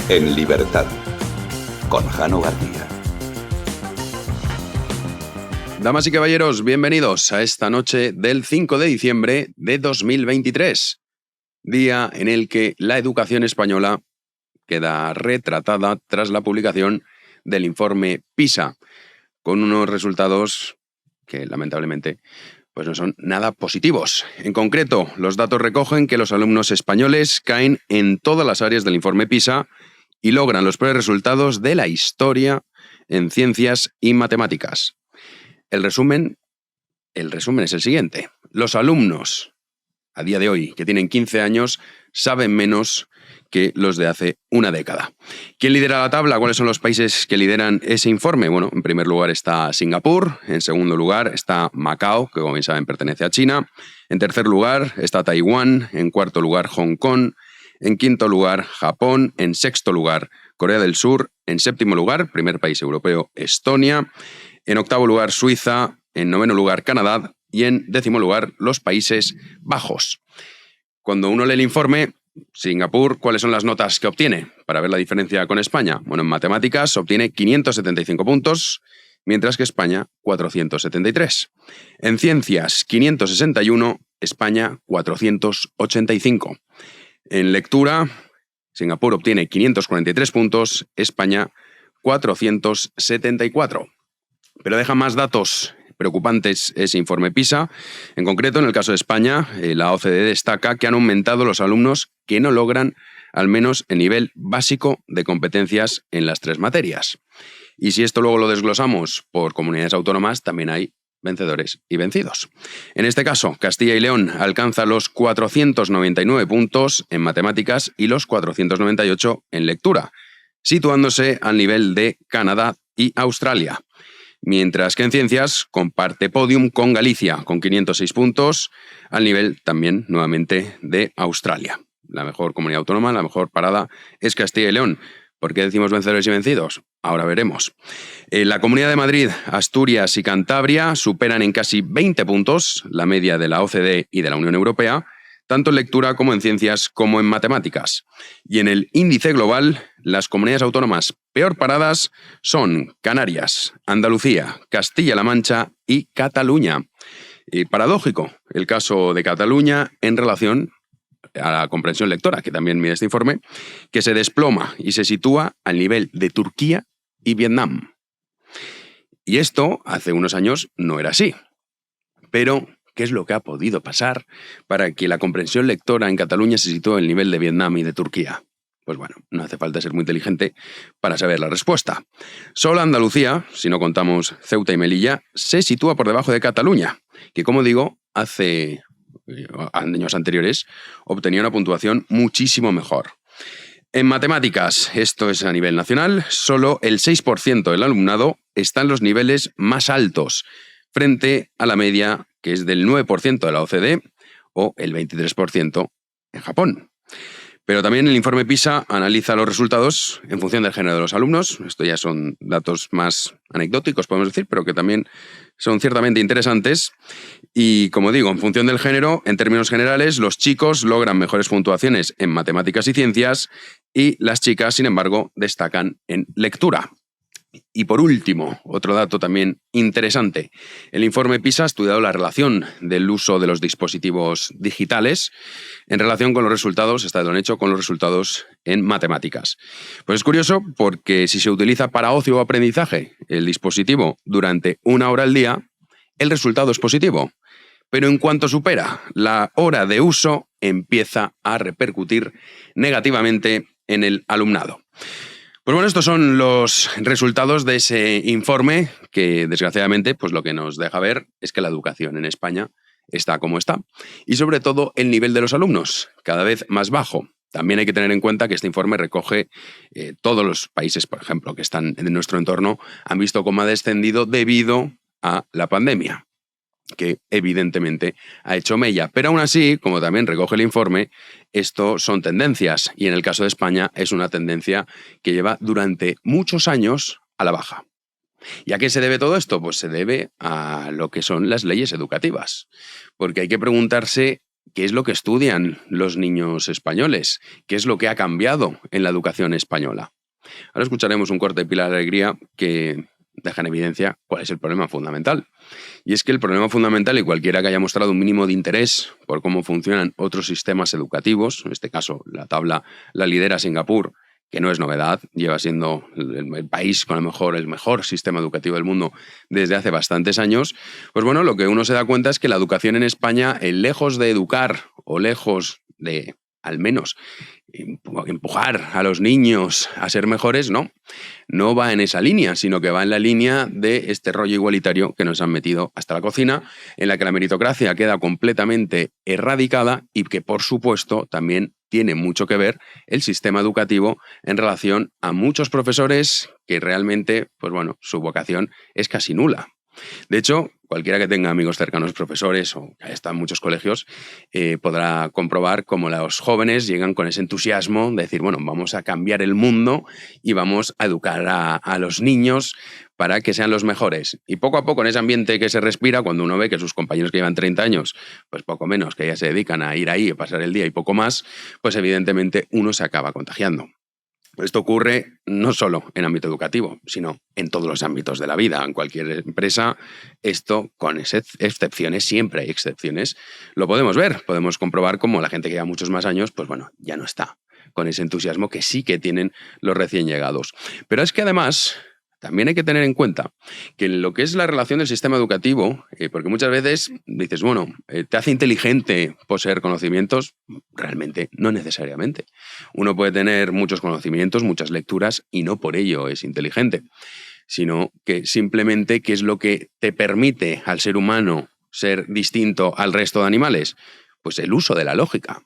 En libertad, con Jano García. Damas y caballeros, bienvenidos a esta noche del 5 de diciembre de 2023, día en el que la educación española queda retratada tras la publicación del informe PISA, con unos resultados que lamentablemente pues no son nada positivos. En concreto, los datos recogen que los alumnos españoles caen en todas las áreas del informe PISA y logran los peores resultados de la historia en ciencias y matemáticas. El resumen es el siguiente. Los alumnos, a día de hoy, que tienen 15 años, saben menos que los de hace una década. ¿Quién lidera la tabla? ¿Cuáles son los países que lideran ese informe? Bueno, en primer lugar está Singapur, en segundo lugar está Macao, que como bien saben pertenece a China, en tercer lugar está Taiwán, en cuarto lugar Hong Kong, en quinto lugar Japón, en sexto lugar Corea del Sur, en séptimo lugar, primer país europeo, Estonia, en octavo lugar Suiza, en noveno lugar Canadá y en décimo lugar los Países Bajos. Cuando uno lee el informe, Singapur, ¿cuáles son las notas que obtiene para ver la diferencia con España? Bueno, en matemáticas obtiene 575 puntos, mientras que España 473. En ciencias 561, España 485. En lectura, Singapur obtiene 543 puntos, España 474. Pero deja más datos preocupantes ese informe PISA. En concreto, en el caso de España, la OCDE destaca que han aumentado los alumnos que no logran al menos el nivel básico de competencias en las 3 materias. Y si esto luego lo desglosamos por comunidades autónomas, también hay vencedores y vencidos. En este caso, Castilla y León alcanza los 499 puntos en matemáticas y los 498 en lectura, situándose al nivel de Canadá y Australia. Mientras que en ciencias comparte podium con Galicia, con 506 puntos, al nivel también, nuevamente, de Australia. La mejor comunidad autónoma, la mejor parada es Castilla y León. ¿Por qué decimos vencedores y vencidos? Ahora veremos. La Comunidad de Madrid, Asturias y Cantabria superan en casi 20 puntos la media de la OCDE y de la Unión Europea, tanto en lectura como en ciencias como en matemáticas. Y en el índice global, las comunidades autónomas peor paradas son Canarias, Andalucía, Castilla-La Mancha y Cataluña. Y paradójico el caso de Cataluña en relación a la comprensión lectora, que también mide este informe, que se desploma y se sitúa al nivel de Turquía y Vietnam. Y esto hace unos años no era así. Pero ¿qué es lo que ha podido pasar para que la comprensión lectora en Cataluña se sitúe al nivel de Vietnam y de Turquía? Pues bueno, no hace falta ser muy inteligente para saber la respuesta. Solo Andalucía, si no contamos Ceuta y Melilla, se sitúa por debajo de Cataluña, que como digo, hace años anteriores obtenía una puntuación muchísimo mejor. En matemáticas, esto es a nivel nacional, solo el 6% del alumnado está en los niveles más altos, frente a la media que es del 9% de la OCDE o el 23% en Japón. Pero también el informe PISA analiza los resultados en función del género de los alumnos. Esto ya son datos más anecdóticos, podemos decir, pero que también son ciertamente interesantes. Y como digo, en función del género, en términos generales, los chicos logran mejores puntuaciones en matemáticas y ciencias y las chicas, sin embargo, destacan en lectura. Y por último, otro dato también interesante. El informe PISA ha estudiado la relación del uso de los dispositivos digitales en relación con los resultados, está lo hecho con los resultados en matemáticas. Pues es curioso porque si se utiliza para ocio o aprendizaje el dispositivo durante 1 hora al día, el resultado es positivo. Pero en cuanto supera la hora de uso, empieza a repercutir negativamente en el alumnado. Pues bueno, estos son los resultados de ese informe que, desgraciadamente, pues lo que nos deja ver es que la educación en España está como está. Y sobre todo el nivel de los alumnos, cada vez más bajo. También hay que tener en cuenta que este informe recoge todos los países, por ejemplo, que están en nuestro entorno, han visto cómo ha descendido debido a la pandemia, que evidentemente ha hecho mella. Pero aún así, como también recoge el informe, esto son tendencias y en el caso de España es una tendencia que lleva durante muchos años a la baja. ¿Y a qué se debe todo esto? Pues se debe a lo que son las leyes educativas, porque hay que preguntarse qué es lo que estudian los niños españoles, qué es lo que ha cambiado en la educación española. Ahora escucharemos un corte de Pilar Alegría que deja en evidencia cuál es el problema fundamental. Y es que el problema fundamental, y cualquiera que haya mostrado un mínimo de interés por cómo funcionan otros sistemas educativos, en este caso la tabla la lidera Singapur, que no es novedad, lleva siendo el país con el mejor sistema educativo del mundo desde hace bastantes años, pues bueno, lo que uno se da cuenta es que la educación en España, lejos de educar o lejos de, al menos, empujar a los niños a ser mejores, no va en esa línea, sino que va en la línea de este rollo igualitario que nos han metido hasta la cocina, en la que la meritocracia queda completamente erradicada y que, por supuesto, también tiene mucho que ver el sistema educativo en relación a muchos profesores que realmente, pues bueno, su vocación es casi nula. De hecho, cualquiera que tenga amigos cercanos profesores o que haya estado en muchos colegios podrá comprobar cómo los jóvenes llegan con ese entusiasmo de decir, bueno, vamos a cambiar el mundo y vamos a educar a los niños para que sean los mejores. Y poco a poco en ese ambiente que se respira, cuando uno ve que sus compañeros que llevan 30 años, pues poco menos, que ya se dedican a ir ahí, a pasar el día y poco más, pues evidentemente uno se acaba contagiando. Esto ocurre no solo en ámbito educativo, sino en todos los ámbitos de la vida. En cualquier empresa, esto, con excepciones, siempre hay excepciones, lo podemos ver. Podemos comprobar cómo la gente que lleva muchos más años, pues bueno, ya no está con ese entusiasmo que sí que tienen los recién llegados. Pero es que además también hay que tener en cuenta que en lo que es la relación del sistema educativo, porque muchas veces dices, bueno, ¿te hace inteligente poseer conocimientos? Realmente no necesariamente. Uno puede tener muchos conocimientos, muchas lecturas y no por ello es inteligente, sino que simplemente ¿qué es lo que te permite al ser humano ser distinto al resto de animales? Pues el uso de la lógica.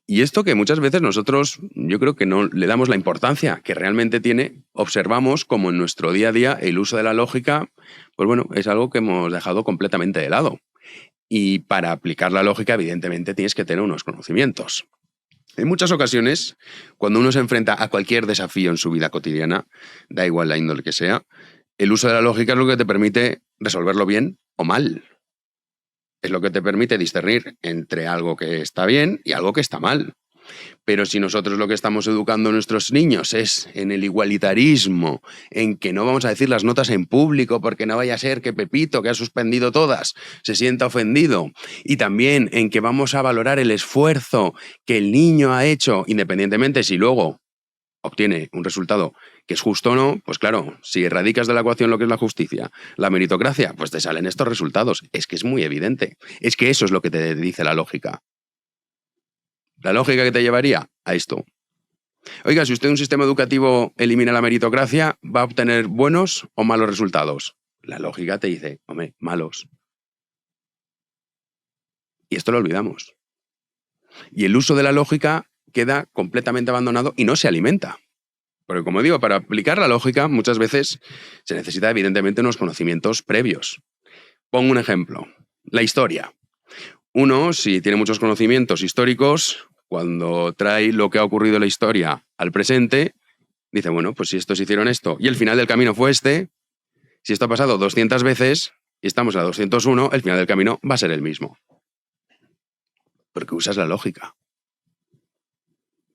Y esto que muchas veces nosotros, yo creo que no le damos la importancia que realmente tiene, observamos como en nuestro día a día el uso de la lógica, pues bueno, es algo que hemos dejado completamente de lado. Y para aplicar la lógica, evidentemente, tienes que tener unos conocimientos. En muchas ocasiones, cuando uno se enfrenta a cualquier desafío en su vida cotidiana, da igual la índole que sea, el uso de la lógica es lo que te permite resolverlo bien o mal. Es lo que te permite discernir entre algo que está bien y algo que está mal. Pero si nosotros lo que estamos educando a nuestros niños es en el igualitarismo, en que no vamos a decir las notas en público porque no vaya a ser que Pepito, que ha suspendido todas, se sienta ofendido, y también en que vamos a valorar el esfuerzo que el niño ha hecho, independientemente si luego obtiene un resultado que es justo o no, pues claro, si erradicas de la ecuación lo que es la justicia, la meritocracia, pues te salen estos resultados. Es que es muy evidente. Es que eso es lo que te dice la lógica. La lógica que te llevaría a esto. Oiga, si usted en un sistema educativo elimina la meritocracia, ¿va a obtener buenos o malos resultados? La lógica te dice, hombre, malos. Y esto lo olvidamos. Y el uso de la lógica queda completamente abandonado y no se alimenta. Porque, como digo, para aplicar la lógica muchas veces se necesita evidentemente unos conocimientos previos. Pongo un ejemplo. La historia. Uno, si tiene muchos conocimientos históricos, cuando trae lo que ha ocurrido en la historia al presente, dice, bueno, pues si estos hicieron esto y el final del camino fue este, si esto ha pasado 200 veces y estamos a 201, el final del camino va a ser el mismo. Porque usas la lógica.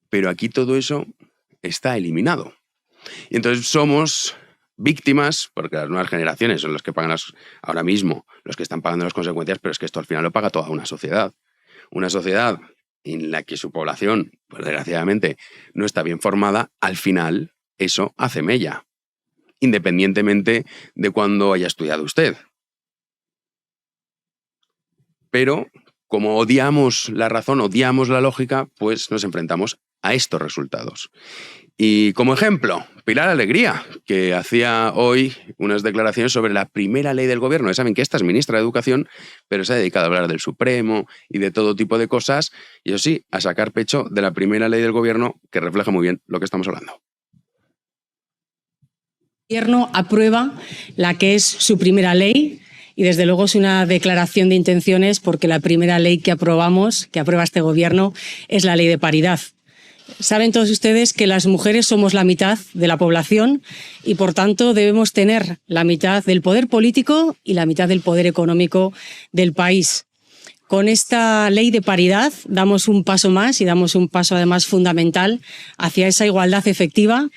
Pero aquí todo eso está eliminado. Y entonces somos víctimas, porque las nuevas generaciones son los que pagan ahora mismo, los que están pagando las consecuencias, pero es que esto al final lo paga toda una sociedad. Una sociedad en la que su población, pues desgraciadamente, no está bien formada, al final eso hace mella, independientemente de cuándo haya estudiado usted. Pero como odiamos la razón, odiamos la lógica, pues nos enfrentamos a estos resultados. Y como ejemplo, Pilar Alegría, que hacía hoy unas declaraciones sobre la primera ley del gobierno. Ya saben que esta es ministra de Educación, pero se ha dedicado a hablar del Supremo y de todo tipo de cosas, y eso sí, a sacar pecho de la primera ley del gobierno, que refleja muy bien lo que estamos hablando. El gobierno aprueba la que es su primera ley, y desde luego es una declaración de intenciones porque la primera ley que aprobamos, que aprueba este gobierno, es la ley de paridad. Saben todos ustedes que las mujeres somos la mitad de la población y, por tanto, debemos tener la mitad del poder político y la mitad del poder económico del país. Con esta ley de paridad damos un paso más y damos un paso además fundamental hacia esa igualdad efectiva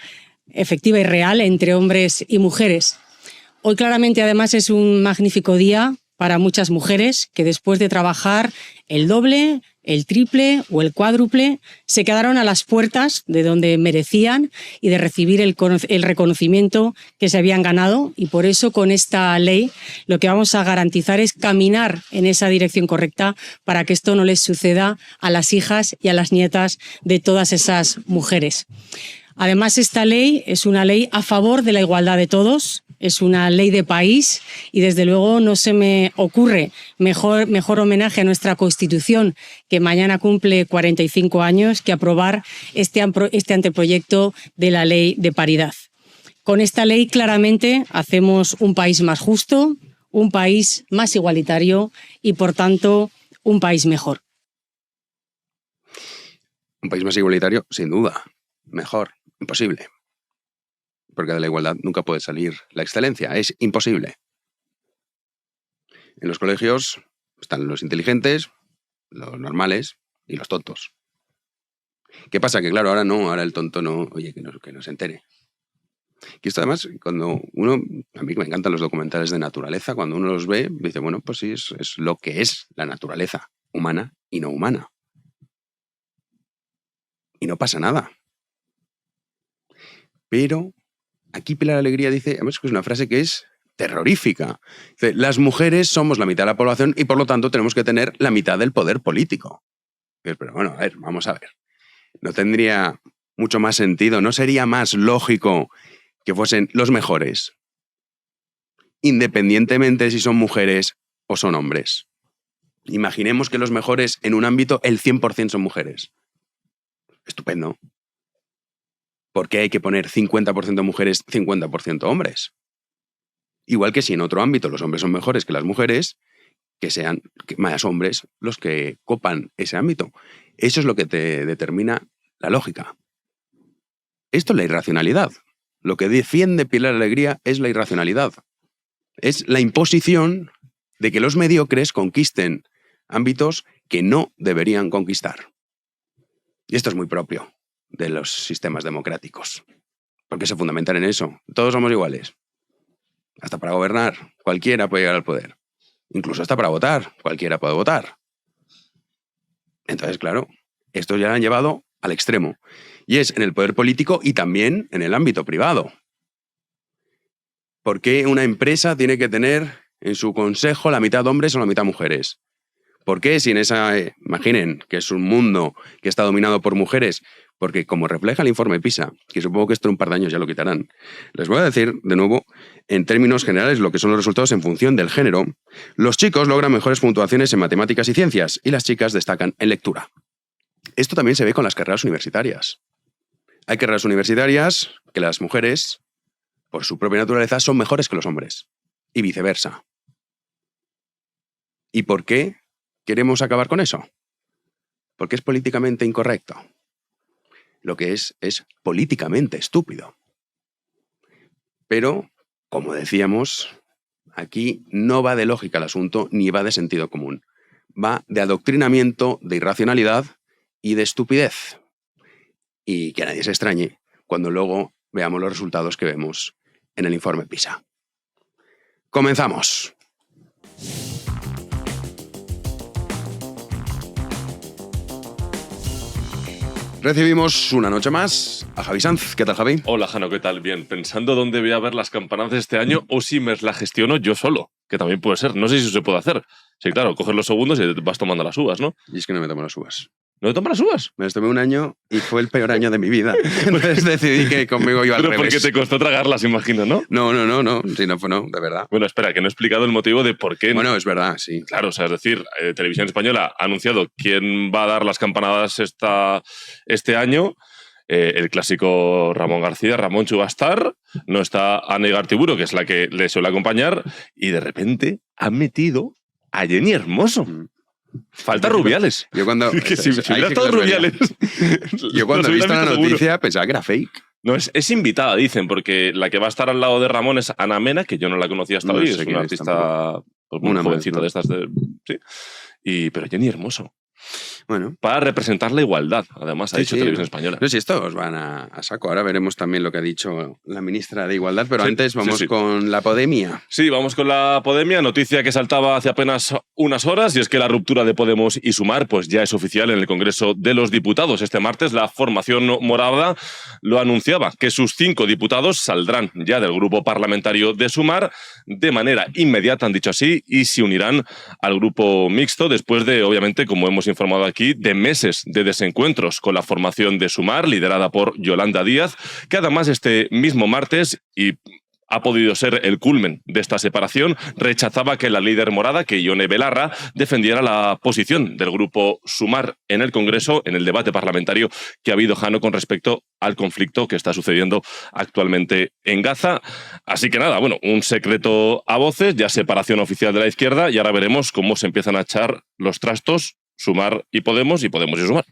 y real entre hombres y mujeres. Hoy claramente además es un magnífico día para muchas mujeres que después de trabajar el doble, el triple o el cuádruple se quedaron a las puertas de donde merecían y de recibir el reconocimiento que se habían ganado, y por eso con esta ley lo que vamos a garantizar es caminar en esa dirección correcta para que esto no les suceda a las hijas y a las nietas de todas esas mujeres. Además, esta ley es una ley a favor de la igualdad de todos, es una ley de país y desde luego no se me ocurre mejor homenaje a nuestra Constitución, que mañana cumple 45 años, que aprobar este anteproyecto de la ley de paridad. Con esta ley claramente hacemos un país más justo, un país más igualitario y por tanto un país mejor. Un país más igualitario, sin duda. Mejor. Imposible. Porque de la igualdad nunca puede salir la excelencia. Es imposible. En los colegios están los inteligentes, los normales y los tontos. ¿Qué pasa? Que claro, ahora el tonto no, oye, que no se entere. Y esto además, cuando uno, a mí me encantan los documentales de naturaleza, cuando uno los ve, dice, bueno, pues sí, es lo que es la naturaleza, humana y no humana. Y no pasa nada. Pero aquí Pilar Alegría dice, además que es una frase que es terrorífica. Dice, las mujeres somos la mitad de la población y por lo tanto tenemos que tener la mitad del poder político. Pero bueno, a ver, vamos a ver. ¿No tendría mucho más sentido? ¿No sería más lógico que fuesen los mejores, independientemente si son mujeres o son hombres? Imaginemos que los mejores en un ámbito, el 100% son mujeres. Estupendo. ¿Por qué hay que poner 50% mujeres, 50% hombres? Igual que si en otro ámbito los hombres son mejores que las mujeres, que sean más hombres los que copan ese ámbito. Eso es lo que te determina la lógica. Esto es la irracionalidad. Lo que defiende Pilar Alegría es la irracionalidad. Es la imposición de que los mediocres conquisten ámbitos que no deberían conquistar. Y esto es muy propio de los sistemas democráticos, porque se fundamentan en eso. Todos somos iguales. Hasta para gobernar, cualquiera puede llegar al poder. Incluso hasta para votar, cualquiera puede votar. Entonces, claro, esto ya lo han llevado al extremo. Y es en el poder político y también en el ámbito privado. ¿Por qué una empresa tiene que tener en su consejo la mitad hombres o la mitad mujeres? ¿Por qué si en esa, imaginen que es un mundo que está dominado por mujeres? Porque como refleja el informe PISA, que supongo que esto en un par de años ya lo quitarán, les voy a decir de nuevo, en términos generales, lo que son los resultados en función del género. Los chicos logran mejores puntuaciones en matemáticas y ciencias y las chicas destacan en lectura. Esto también se ve con las carreras universitarias. Hay carreras universitarias que las mujeres, por su propia naturaleza, son mejores que los hombres. Y viceversa. ¿Y por qué queremos acabar con eso? Porque es políticamente incorrecto. Lo que es políticamente estúpido. Pero, como decíamos, aquí no va de lógica el asunto ni va de sentido común. Va de adoctrinamiento, de irracionalidad y de estupidez. Y que nadie se extrañe cuando luego veamos los resultados que vemos en el informe PISA. ¡Comenzamos! Recibimos una noche más a Javi Sanz. ¿Qué tal, Javi? Hola, Jano, ¿qué tal? Bien, pensando dónde voy a ver las campanadas este año o si me las gestiono yo solo, que también puede ser. No sé si eso se puede hacer. Sí, claro, coges los segundos y vas tomando las uvas, ¿no? Y es que no me tomo las uvas. ¿No te tomas las uvas? Me las tomé un año y fue el peor año de mi vida. Entonces decidí que conmigo iba al revés. Pero porque te costó tragarlas, imagino, ¿no? No. Sí, no, de verdad. Bueno, espera, que no he explicado el motivo de por qué. Bueno, es verdad, sí. Claro, o sea, es decir, Televisión Española ha anunciado quién va a dar las campanadas este año. El clásico Ramón García, Ramón Chugastar, no está Ana Igartiburu, que es la que le suele acompañar, y de repente han metido a Jenny Hermoso. Falta Rubiales. Yo cuando... que si hubiera estado Rubiales... Yo cuando he visto la noticia pensaba que era fake. No, es invitada, dicen, porque la que va a estar al lado de Ramón es Ana Mena, que yo no la conocía hasta hoy, es una artista pues, muy jovencita de estas. Sí. pero Jenny Hermoso. Bueno, Para representar la igualdad, además, ha dicho Televisión Española. No sé si estos van a saco. Ahora veremos también lo que ha dicho la ministra de Igualdad, pero Sí, antes vamos sí. con la Podemia. Sí, vamos con la Podemia, noticia que saltaba hace apenas unas horas, y es que la ruptura de Podemos y Sumar pues ya es oficial en el Congreso de los Diputados. Este martes la formación morada lo anunciaba, que sus 5 diputados saldrán ya del grupo parlamentario de Sumar de manera inmediata, han dicho así, y se unirán al grupo mixto después de, obviamente, como hemos informado aquí, de meses de desencuentros con la formación de Sumar, liderada por Yolanda Díaz, que además este mismo martes, y ha podido ser el culmen de esta separación, rechazaba que la líder morada, que Ione Belarra, defendiera la posición del grupo Sumar en el Congreso, en el debate parlamentario que ha habido, Jano, con respecto al conflicto que está sucediendo actualmente en Gaza. Así que nada, bueno, un secreto a voces, ya separación oficial de la izquierda, y ahora veremos cómo se empiezan a echar los trastos Sumar y Podemos y Sumar.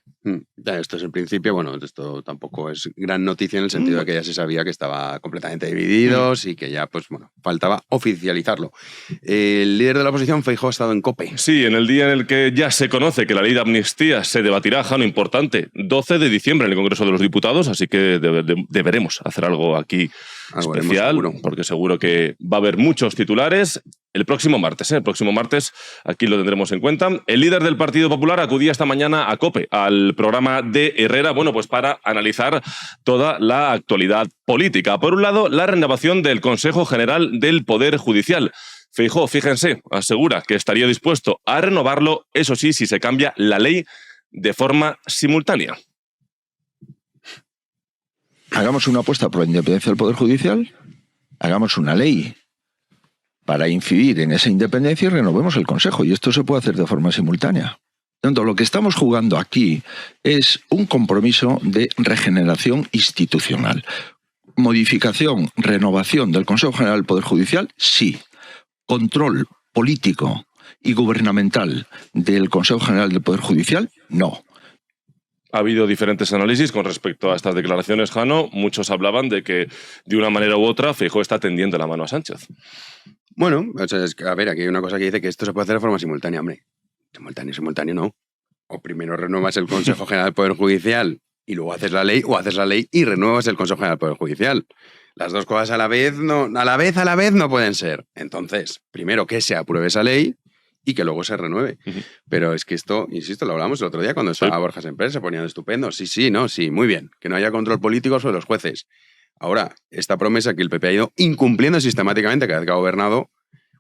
Esto es el principio. Bueno, esto tampoco es gran noticia en el sentido de que ya se sabía que estaba completamente divididos y que ya, pues bueno, faltaba oficializarlo. El líder de la oposición, Feijóo, ha estado en COPE. Sí, en el día en el que ya se conoce que la ley de amnistía se debatirá, Jano, importante, 12 de diciembre en el Congreso de los Diputados, así que deberemos hacer algo aquí especial, porque seguro que va a haber muchos titulares. El próximo martes, aquí lo tendremos en cuenta. El líder del Partido Popular acudía esta mañana a COPE, al programa de Herrera, bueno, pues para analizar toda la actualidad política. Por un lado, la renovación del Consejo General del Poder Judicial. Feijóo, fíjense, asegura que estaría dispuesto a renovarlo, eso sí, si se cambia la ley de forma simultánea. Hagamos una apuesta por la independencia del Poder Judicial, hagamos una ley para incidir en esa independencia y renovemos el Consejo. Y esto se puede hacer de forma simultánea. Tanto lo que estamos jugando aquí es un compromiso de regeneración institucional. Modificación, renovación del Consejo General del Poder Judicial, sí. Control político y gubernamental del Consejo General del Poder Judicial, no. Ha habido diferentes análisis con respecto a estas declaraciones, Jano. Muchos hablaban de que, de una manera u otra, Feijóo está tendiendo la mano a Sánchez. Bueno, o sea, a ver, aquí hay una cosa que dice que esto se puede hacer de forma simultánea, hombre. Simultáneo no. O primero renuevas el Consejo General del Poder Judicial y luego haces la ley, o haces la ley y renuevas el Consejo General del Poder Judicial. Las dos cosas a la vez no pueden ser. Entonces, primero que se apruebe esa ley y que luego se renueve. Pero es que esto, insisto, lo hablamos el otro día cuando estaba Borja Semper, se ponían estupendo. Sí, muy bien. Que no haya control político sobre los jueces. Ahora, esta promesa que el PP ha ido incumpliendo sistemáticamente cada vez que ha gobernado,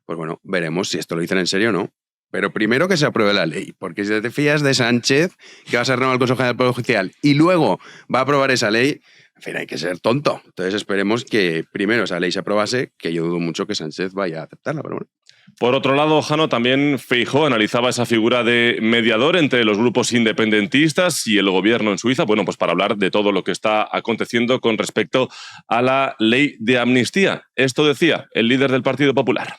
pues bueno, veremos si esto lo dicen en serio o no. Pero primero que se apruebe la ley, porque si te fías de Sánchez, que va a ser renovar el Consejo General del Poder Judicial y luego va a aprobar esa ley, en fin, hay que ser tonto. Entonces esperemos que primero esa ley se aprobase, que yo dudo mucho que Sánchez vaya a aceptarla, pero bueno. Por otro lado, Jano, también Feijóo analizaba esa figura de mediador entre los grupos independentistas y el gobierno en Suiza, bueno, pues para hablar de todo lo que está aconteciendo con respecto a la ley de amnistía. Esto decía el líder del Partido Popular.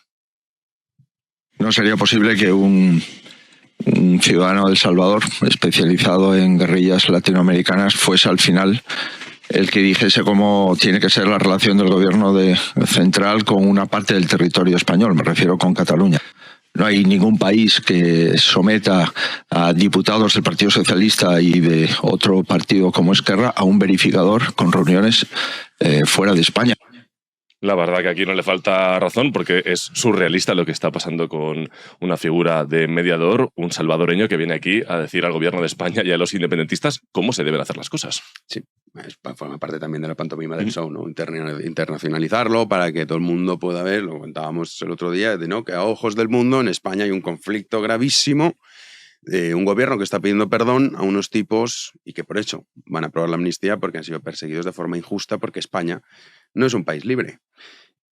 No sería posible que un ciudadano de El Salvador, especializado en guerrillas latinoamericanas, fuese al final el que dijese cómo tiene que ser la relación del gobierno central con una parte del territorio español, me refiero con Cataluña. No hay ningún país que someta a diputados del Partido Socialista y de otro partido como Esquerra a un verificador con reuniones fuera de España. La verdad que aquí no le falta razón, porque es surrealista lo que está pasando con una figura de mediador, un salvadoreño que viene aquí a decir al gobierno de España y a los independentistas cómo se deben hacer las cosas. Sí, forma parte también de la pantomima del show, ¿no? Internacionalizarlo para que todo el mundo pueda ver, lo comentábamos el otro día, de no que a ojos del mundo en España hay un conflicto gravísimo de un gobierno que está pidiendo perdón a unos tipos y que por hecho van a aprobar la amnistía porque han sido perseguidos de forma injusta, porque España no es un país libre.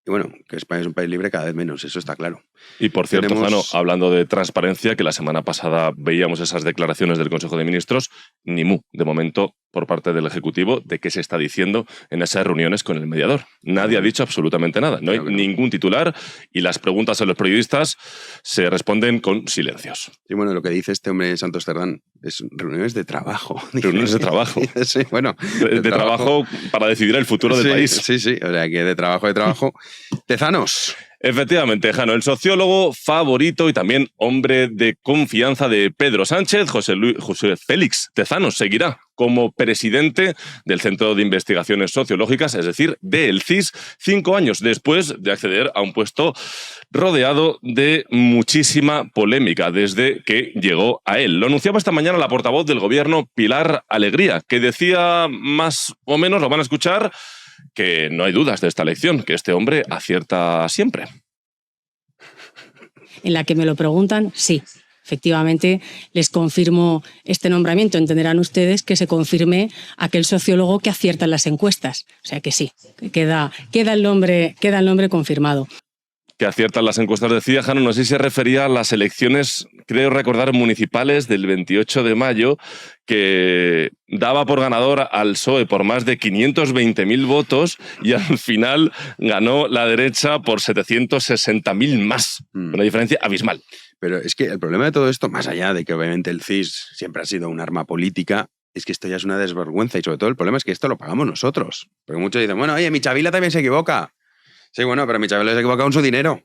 Y bueno, que España es un país libre cada vez menos, eso está claro. Y por cierto, Jano, hablando de transparencia, que la semana pasada veíamos esas declaraciones del Consejo de Ministros, ni mu, de momento, por parte del Ejecutivo, de qué se está diciendo en esas reuniones con el mediador. Nadie ha dicho absolutamente nada, no hay ningún titular y las preguntas a los periodistas se responden con silencios. Sí, bueno, lo que dice este hombre Santos Cerdán es reuniones de trabajo. Reuniones de trabajo. Sí, bueno. De trabajo para decidir el futuro del país. Sí, o sea, que de trabajo. Tezanos. Efectivamente, Jano, el sociólogo favorito y también hombre de confianza de Pedro Sánchez, José Félix Tezanos, seguirá como presidente del Centro de Investigaciones Sociológicas, es decir, del CIS, 5 años después de acceder a un puesto rodeado de muchísima polémica desde que llegó a él. Lo anunciaba esta mañana la portavoz del Gobierno, Pilar Alegría, que decía más o menos, lo van a escuchar, que no hay dudas de esta elección, que este hombre acierta siempre. En la que me lo preguntan, sí. Efectivamente, les confirmo este nombramiento. Entenderán ustedes que se confirme aquel sociólogo que acierta en las encuestas. O sea que sí, queda el nombre confirmado. Que aciertan las encuestas, decía Jano, no sé si se refería a las elecciones, creo recordar, municipales del 28 de mayo, que daba por ganador al PSOE por más de 520.000 votos y al final ganó la derecha por 760.000 más. Una diferencia abismal. Pero es que el problema de todo esto, más allá de que obviamente el CIS siempre ha sido un arma política, es que esto ya es una desvergüenza y sobre todo el problema es que esto lo pagamos nosotros. Porque muchos dicen, bueno, oye, Michavila también se equivoca. Sí, bueno, pero Michavila se equivoca con su dinero,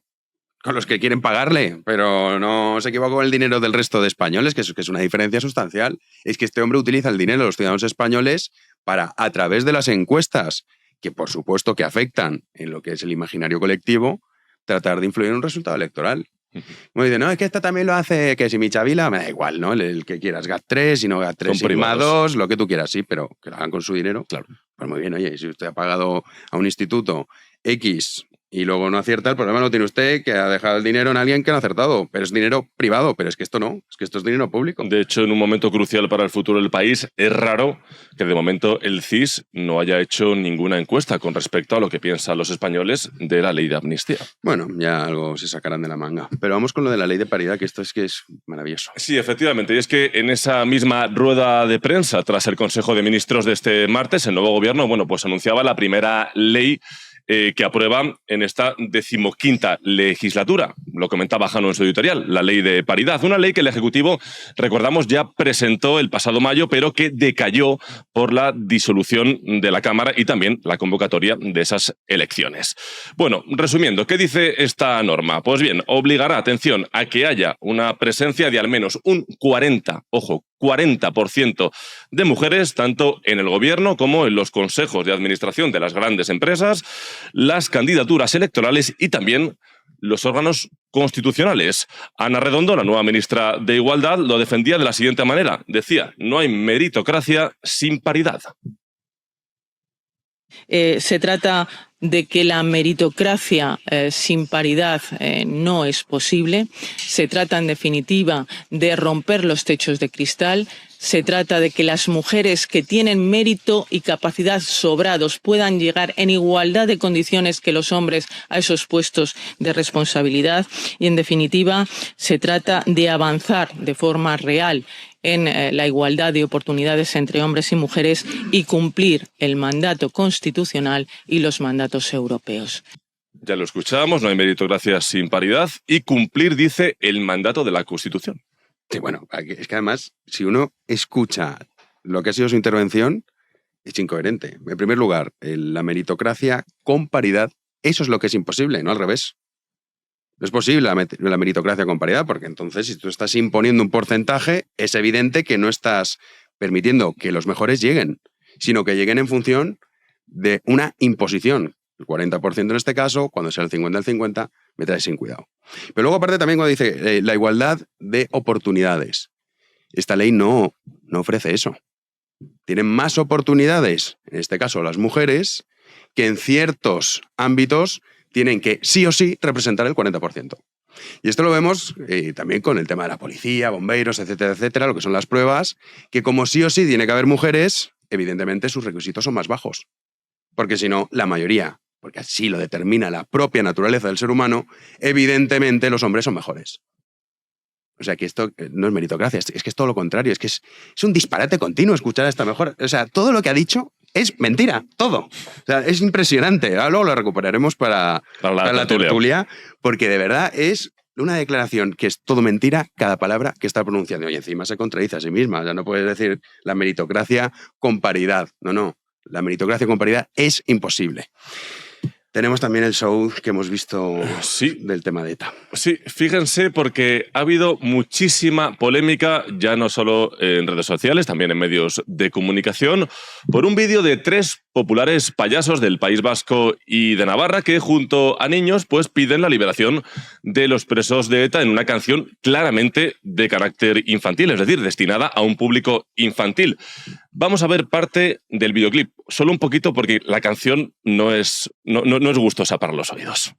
con los que quieren pagarle, pero no se equivoca con el dinero del resto de españoles, que es una diferencia sustancial. Es que este hombre utiliza el dinero de los ciudadanos españoles para, a través de las encuestas, que por supuesto que afectan en lo que es el imaginario colectivo, tratar de influir en un resultado electoral. Como dicen, no, es que esta también lo hace, que si Michavila, me da igual, ¿no? El que quieras, GAT3, si no GAT3, Sigma 2, lo que tú quieras, sí, pero que lo hagan con su dinero. Claro. Pues muy bien, oye, si usted ha pagado a un instituto X y luego no acierta, el problema lo tiene usted, que ha dejado el dinero en alguien que no ha acertado. Pero es dinero privado, pero es que esto no, es que esto es dinero público. De hecho, en un momento crucial para el futuro del país, es raro que de momento el CIS no haya hecho ninguna encuesta con respecto a lo que piensan los españoles de la ley de amnistía. Bueno, ya algo se sacarán de la manga. Pero vamos con lo de la ley de paridad, que esto es maravilloso. Sí, efectivamente. Y es que en esa misma rueda de prensa, tras el Consejo de Ministros de este martes, el nuevo gobierno, pues anunciaba la primera ley que aprueba en esta 15ª legislatura. Lo comentaba Jano en su editorial, la ley de paridad. Una ley que el Ejecutivo, recordamos, ya presentó el pasado mayo, pero que decayó por la disolución de la Cámara y también la convocatoria de esas elecciones. Bueno, resumiendo, ¿qué dice esta norma? Pues bien, obligará, atención, a que haya una presencia de al menos un 40% de mujeres, tanto en el gobierno como en los consejos de administración de las grandes empresas, las candidaturas electorales y también los órganos constitucionales. Ana Redondo, la nueva ministra de Igualdad, lo defendía de la siguiente manera. Decía, no hay meritocracia sin paridad. Se trata de que la meritocracia sin paridad no es posible. Se trata, en definitiva, de romper los techos de cristal. Se trata de que las mujeres que tienen mérito y capacidad sobrados puedan llegar en igualdad de condiciones que los hombres a esos puestos de responsabilidad. Y, en definitiva, se trata de avanzar de forma real en la igualdad de oportunidades entre hombres y mujeres y cumplir el mandato constitucional y los mandatos europeos. Ya lo escuchábamos, no hay meritocracia sin paridad y cumplir, dice, el mandato de la Constitución. Sí, bueno, es que además, si uno escucha lo que ha sido su intervención, es incoherente. En primer lugar, la meritocracia con paridad, eso es lo que es imposible, no al revés. No es posible la meritocracia con paridad, porque entonces si tú estás imponiendo un porcentaje, es evidente que no estás permitiendo que los mejores lleguen, sino que lleguen en función de una imposición. El 40% en este caso, cuando sea el 50 el 50, me trae sin cuidado. Pero luego aparte también cuando dice la igualdad de oportunidades. Esta ley no ofrece eso. Tienen más oportunidades, en este caso las mujeres, que en ciertos ámbitos tienen que sí o sí representar el 40%. Y esto lo vemos también con el tema de la policía, bomberos, etcétera, etcétera, lo que son las pruebas, que como sí o sí tiene que haber mujeres, evidentemente sus requisitos son más bajos. Porque si no, la mayoría, porque así lo determina la propia naturaleza del ser humano, evidentemente los hombres son mejores. O sea, que esto no es meritocracia, es que es todo lo contrario, es que es un disparate continuo escuchar a esta mejor. O sea, todo lo que ha dicho es mentira, todo. O sea, es impresionante. Ahora luego lo recuperaremos para la tertulia, porque de verdad es una declaración que es todo mentira, cada palabra que está pronunciando. Y encima se contradice a sí misma. O sea, no puedes decir la meritocracia con paridad. No. La meritocracia con paridad es imposible. Tenemos también el show que hemos visto Sí. del tema de ETA. Sí, fíjense, porque ha habido muchísima polémica, ya no solo en redes sociales, también en medios de comunicación, por un vídeo de 3 populares payasos del País Vasco y de Navarra que, junto a niños, pues piden la liberación de los presos de ETA en una canción claramente de carácter infantil, es decir, destinada a un público infantil. Vamos a ver parte del videoclip, solo un poquito porque la canción no es gustosa para los oídos.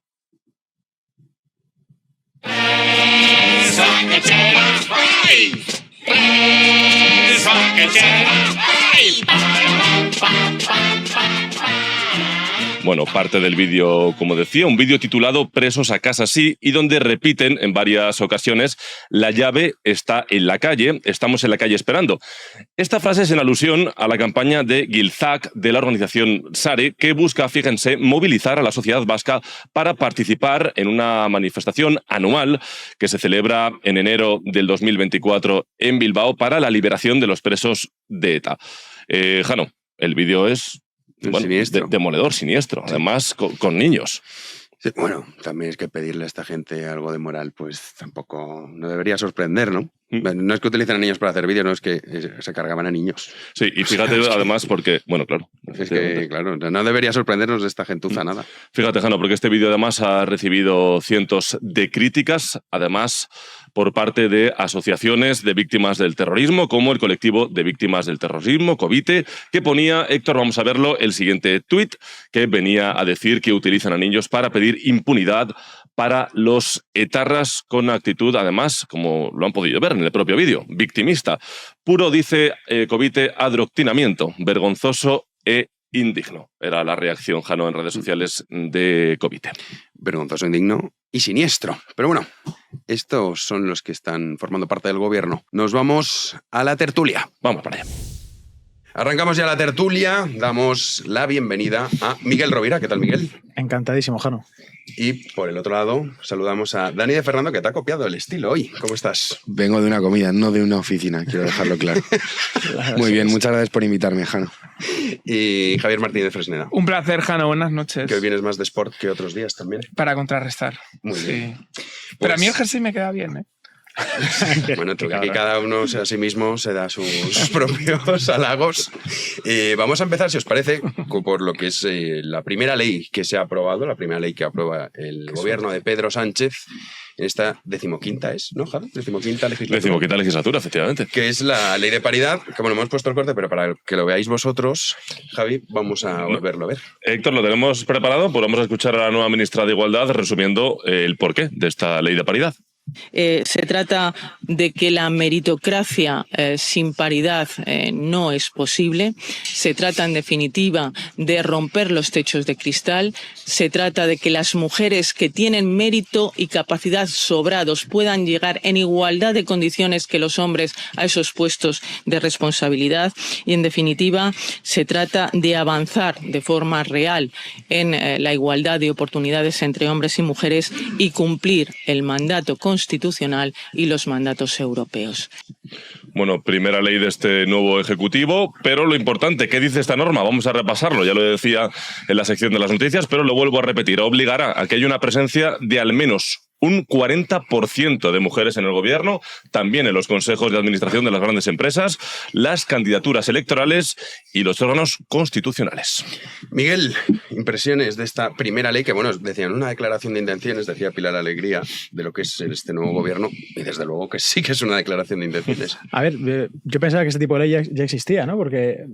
Bueno, parte del vídeo, como decía, un vídeo titulado Presos a casa sí, y donde repiten en varias ocasiones: la llave está en la calle, estamos en la calle esperando. Esta frase es en alusión a la campaña de Gilzak de la organización SARE, que busca, fíjense, movilizar a la sociedad vasca para participar en una manifestación anual que se celebra en enero del 2024 en Bilbao para la liberación de los presos de ETA. Jano, el vídeo es... Bueno, demoledor, siniestro, sí. Además con niños. Sí, bueno, también es que pedirle a esta gente algo de moral, pues tampoco no debería sorprender, ¿no? No es que utilicen a niños para hacer vídeos, no, es que se cargaban a niños. Sí, y fíjate además porque, bueno, claro. Es que, claro, no debería sorprendernos de esta gentuza nada. Fíjate, Jano, porque este vídeo además ha recibido cientos de críticas, además por parte de asociaciones de víctimas del terrorismo, como el colectivo de víctimas del terrorismo, Covite, que ponía, Héctor, vamos a verlo, el siguiente tuit, que venía a decir que utilizan a niños para pedir impunidad para los etarras, con actitud, además, como lo han podido ver en el propio vídeo, victimista. Puro, dice Covite, adoctrinamiento, vergonzoso e indigno. Era la reacción, Jano, en redes sociales de Covite. Vergonzoso, indigno y siniestro. Pero bueno, estos son los que están formando parte del gobierno. Nos vamos a la tertulia. Vamos para allá. Arrancamos ya la tertulia. Damos la bienvenida a Miguel Rovira. ¿Qué tal, Miguel? Encantadísimo, Jano. Y por el otro lado, saludamos a Dani de Fernando, que te ha copiado el estilo hoy. ¿Cómo estás? Vengo de una comida, no de una oficina, quiero dejarlo claro. Muy bien, muchas gracias por invitarme, Jano. Y Javier Martínez Fresneda. Un placer, Jano, buenas noches. Que hoy vienes más de sport que otros días también. Para contrarrestar. Muy bien. Pero a mí el jersey me queda bien, ¿eh? Bueno, tú, que aquí cada uno a sí mismo se da sus propios halagos. Vamos a empezar, si os parece, por lo que es la primera ley que se ha aprobado, la primera ley que aprueba el gobierno de Pedro Sánchez en esta 15ª, ¿es? ¿No, Javi? 15ª legislatura. 15ª legislatura, efectivamente. Que es la ley de paridad, que bueno, hemos puesto el corte, pero para que lo veáis vosotros, Javi, vamos a volverlo a ver. Héctor, lo tenemos preparado, pues vamos a escuchar a la nueva ministra de Igualdad resumiendo el porqué de esta ley de paridad. Se trata de que la meritocracia sin paridad no es posible. Se trata, en definitiva, de romper los techos de cristal. Se trata de que las mujeres que tienen mérito y capacidad sobrados puedan llegar en igualdad de condiciones que los hombres a esos puestos de responsabilidad. Y, en definitiva, se trata de avanzar de forma real en la igualdad de oportunidades entre hombres y mujeres y cumplir el mandato constitucional y los mandatos europeos. Bueno, primera ley de este nuevo Ejecutivo, pero lo importante, ¿qué dice esta norma? Vamos a repasarlo, ya lo decía en la sección de las noticias, pero lo vuelvo a repetir. Obligará a que haya una presencia de al menos un 40% de mujeres en el gobierno, también en los consejos de administración de las grandes empresas, las candidaturas electorales y los órganos constitucionales. Miguel, impresiones de esta primera ley que, bueno, decían una declaración de intenciones, decía Pilar Alegría, de lo que es este nuevo gobierno, y desde luego que sí que es una declaración de intenciones. A ver, yo pensaba que este tipo de ley ya existía, ¿no? Porque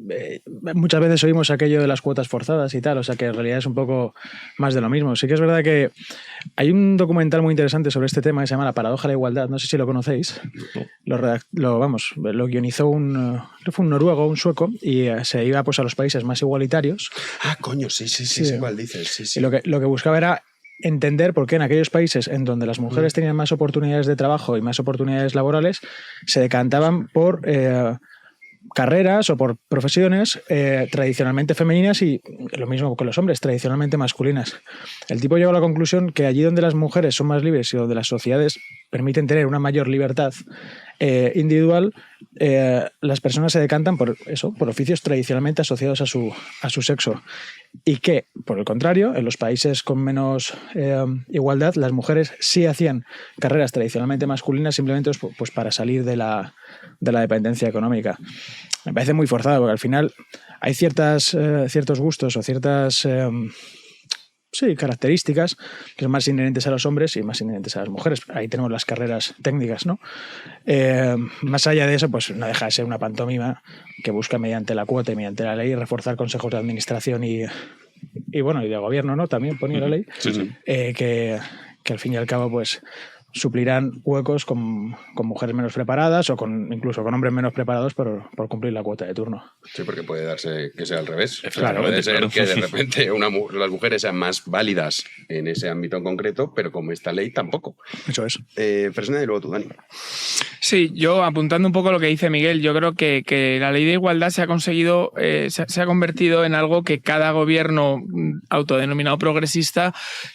muchas veces oímos aquello de las cuotas forzadas y tal, o sea que en realidad es un poco más de lo mismo. Sí que es verdad que hay un documental muy interesante sobre este tema que se llama La paradoja de la igualdad, no sé si lo conocéis. Lo guionizó fue un noruego, un sueco, y se iba pues a los países más igualitarios. Ah, coño, sí, sé cuál dices. Sí. Y lo que buscaba era entender por qué en aquellos países en donde las mujeres tenían más oportunidades de trabajo y más oportunidades laborales se decantaban por carreras o por profesiones tradicionalmente femeninas y lo mismo con los hombres, tradicionalmente masculinas. El tipo llegó a la conclusión que allí donde las mujeres son más libres y donde las sociedades permiten tener una mayor libertad individual, las personas se decantan por oficios tradicionalmente asociados a su sexo. Y que, por el contrario, en los países con menos igualdad, las mujeres sí hacían carreras tradicionalmente masculinas simplemente pues para salir de la dependencia económica. Me parece muy forzado, porque al final hay ciertos gustos o ciertas características que son más inherentes a los hombres y más inherentes a las mujeres. Ahí tenemos las carreras técnicas, ¿no? Más allá de eso, pues no deja de ser una pantomima que busca mediante la cuota y mediante la ley reforzar consejos de administración y de gobierno, ¿no? También ponía la ley, que al fin y al cabo, pues suplirán huecos con mujeres menos preparadas o incluso con hombres menos preparados por cumplir la cuota de turno. Sí, porque puede darse que sea al revés. Claro, puede ser que de repente las mujeres sean más válidas en ese ámbito en concreto, pero como esta ley tampoco. Eso es. Fresneda y luego tú, Dani. Sí, yo apuntando un poco a lo que dice Miguel, yo creo que la ley de igualdad se ha conseguido, se ha convertido en algo que cada gobierno autodenominado progresista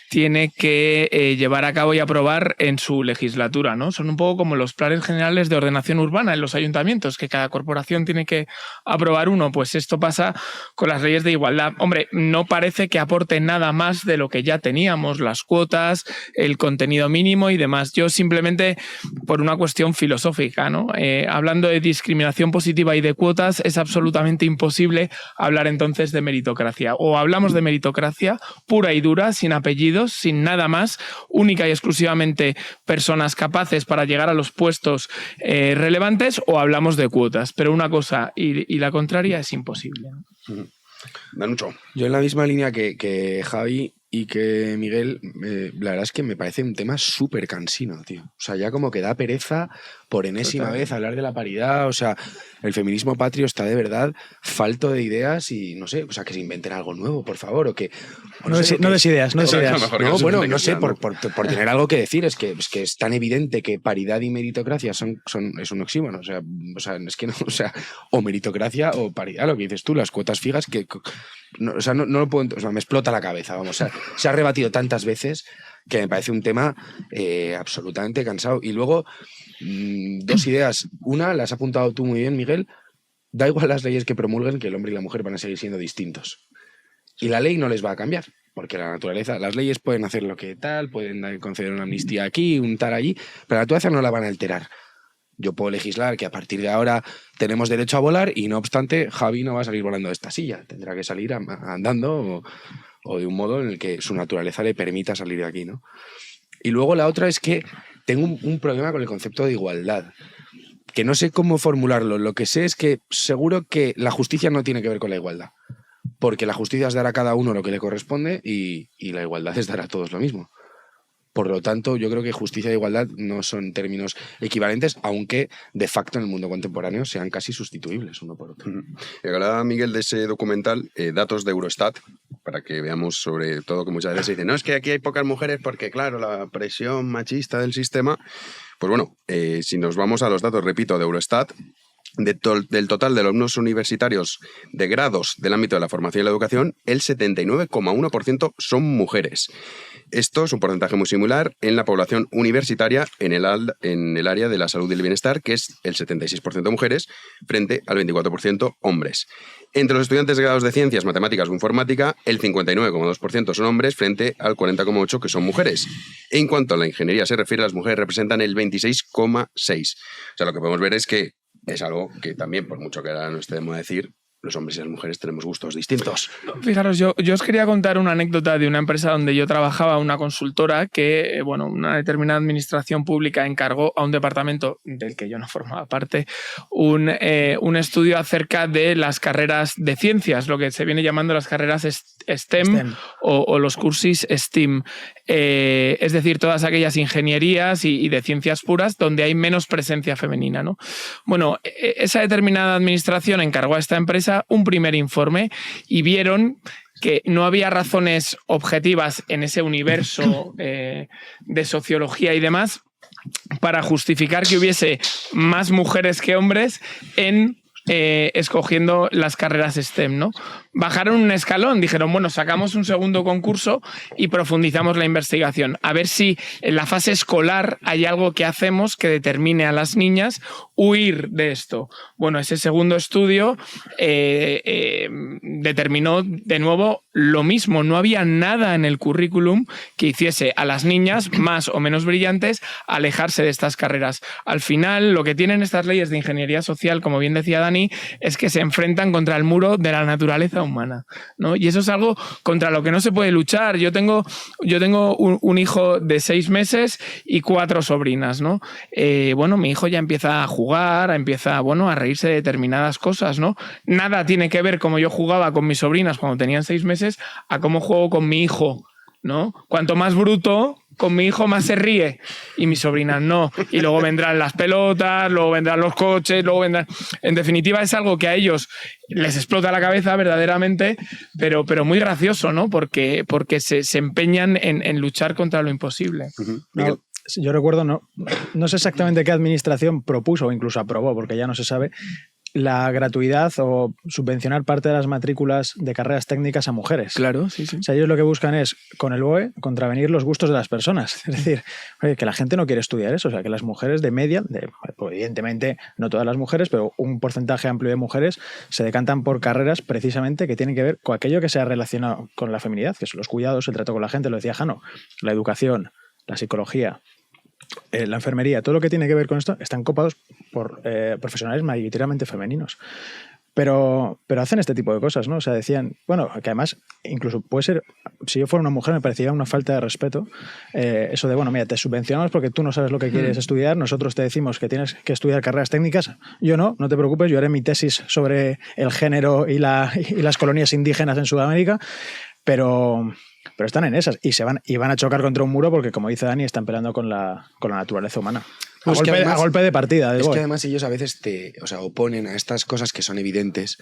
tiene que llevar a cabo y aprobar en su legislatura, ¿no? Son un poco como los planes generales de ordenación urbana en los ayuntamientos, que cada corporación tiene que aprobar uno. Pues esto pasa con las leyes de igualdad. Hombre, no parece que aporte nada más de lo que ya teníamos, las cuotas, el contenido mínimo y demás. Yo simplemente, por una cuestión filosófica, ¿no? Hablando de discriminación positiva y de cuotas, es absolutamente imposible hablar entonces de meritocracia. O hablamos de meritocracia pura y dura, sin apellidos, sin nada más, única y exclusivamente personas capaces para llegar a los puestos relevantes, o hablamos de cuotas. Pero una cosa y la contraria es imposible. Danucho. Yo en la misma línea que Javi y que Miguel, la verdad es que me parece un tema súper cansino, tío. O sea, ya como que da pereza por enésima vez hablar de la paridad. O sea, el feminismo patrio está de verdad falto de ideas y no sé, o sea, que se inventen algo nuevo, por favor, o que... No des ideas. No, bueno, no sé, por tener algo que decir, es que es tan evidente que paridad y meritocracia es un oxímono. O sea, es que no, o sea, o meritocracia o paridad, lo que dices tú, las cuotas fijas que... No, o sea, no lo puedo... O sea, me explota la cabeza, vamos. O sea, se ha rebatido tantas veces que me parece un tema absolutamente cansado. Y luego, dos ideas. Una, la has apuntado tú muy bien, Miguel. Da igual las leyes que promulguen, que el hombre y la mujer van a seguir siendo distintos. Y la ley no les va a cambiar, porque la naturaleza, las leyes pueden hacer lo que tal, pueden conceder una amnistía aquí, un tal allí, pero la naturaleza no la van a alterar. Yo puedo legislar que a partir de ahora tenemos derecho a volar y no obstante Javi no va a salir volando de esta silla, tendrá que salir andando o de un modo en el que su naturaleza le permita salir de aquí, ¿no? Y luego la otra es que tengo un problema con el concepto de igualdad, que no sé cómo formularlo. Lo que sé es que seguro que la justicia no tiene que ver con la igualdad, porque la justicia es dar a cada uno lo que le corresponde y la igualdad es dar a todos lo mismo. Por lo tanto, yo creo que justicia e igualdad no son términos equivalentes, aunque de facto en el mundo contemporáneo sean casi sustituibles uno por otro. Y hablaba Miguel de ese documental, datos de Eurostat, para que veamos sobre todo que muchas veces se dice, no, es que aquí hay pocas mujeres porque, claro, la presión machista del sistema. Pues bueno, si nos vamos a los datos, repito, de Eurostat, del total de alumnos universitarios de grados del ámbito de la formación y la educación, el 79,1% son mujeres. Esto es un porcentaje muy similar en la población universitaria en el área de la salud y el bienestar, que es el 76% mujeres frente al 24% hombres. Entre los estudiantes de grados de ciencias, matemáticas o informática, el 59,2% son hombres frente al 40,8% que son mujeres. En cuanto a la ingeniería se refiere, las mujeres representan el 26,6%. O sea, lo que podemos ver es que es algo que también, por mucho que ahora no estemos a decir, los hombres y las mujeres tenemos gustos distintos. Fijaros, yo os quería contar una anécdota de una empresa donde yo trabajaba, una consultora, que una determinada administración pública encargó a un departamento del que yo no formaba parte un estudio acerca de las carreras de ciencias, lo que se viene llamando las carreras STEM. O los cursis STEM. Es decir, todas aquellas ingenierías y de ciencias puras donde hay menos presencia femenina, ¿no? Bueno, esa determinada administración encargó a esta empresa un primer informe y vieron que no había razones objetivas en ese universo de sociología y demás para justificar que hubiese más mujeres que hombres en escogiendo las carreras STEM, ¿no? bajaron un escalón, dijeron, bueno, sacamos un segundo concurso y profundizamos la investigación, a ver si en la fase escolar hay algo que hacemos que determine a las niñas huir de esto. Bueno, ese segundo estudio determinó de nuevo lo mismo, no había nada en el currículum que hiciese a las niñas más o menos brillantes alejarse de estas carreras. Al final, lo que tienen estas leyes de ingeniería social, como bien decía Dani, es que se enfrentan contra el muro de la naturaleza humana, ¿no? Y eso es algo contra lo que no se puede luchar. Yo tengo un hijo de 6 meses y 4 sobrinas, ¿no? Bueno, mi hijo ya empieza a jugar, empieza a reírse de determinadas cosas, ¿no? Nada tiene que ver como yo jugaba con mis sobrinas cuando tenían 6 meses a cómo juego con mi hijo, ¿no? Cuanto más bruto, con mi hijo más se ríe y mis sobrinas no. Y luego vendrán las pelotas, luego vendrán los coches, luego vendrán... En definitiva, es algo que a ellos les explota la cabeza verdaderamente, pero muy gracioso, ¿no? Porque se empeñan en luchar contra lo imposible. No, yo recuerdo, no sé exactamente qué administración propuso o incluso aprobó, porque ya no se sabe, la gratuidad o subvencionar parte de las matrículas de carreras técnicas a mujeres. Claro, sí. O sea, ellos lo que buscan es, con el BOE, contravenir los gustos de las personas. Es decir, oye, que la gente no quiere estudiar eso. O sea, que las mujeres de media, evidentemente no todas las mujeres, pero un porcentaje amplio de mujeres se decantan por carreras precisamente que tienen que ver con aquello que se ha relacionado con la feminidad, que son los cuidados, el trato con la gente, lo decía Jano, la educación, la psicología, la enfermería, todo lo que tiene que ver con esto, están copados por profesionales mayoritariamente femeninos. Pero hacen este tipo de cosas, ¿no? O sea, decían, bueno, que además, incluso puede ser, si yo fuera una mujer me parecía una falta de respeto, eso de, bueno, mira, te subvencionamos porque tú no sabes lo que quieres estudiar, nosotros te decimos que tienes que estudiar carreras técnicas, yo no te preocupes, yo haré mi tesis sobre el género y las colonias indígenas en Sudamérica, pero están en esas y van a chocar contra un muro porque, como dice Dani, están peleando con la naturaleza humana. A golpe de partida. Es que además ellos a veces oponen a estas cosas que son evidentes,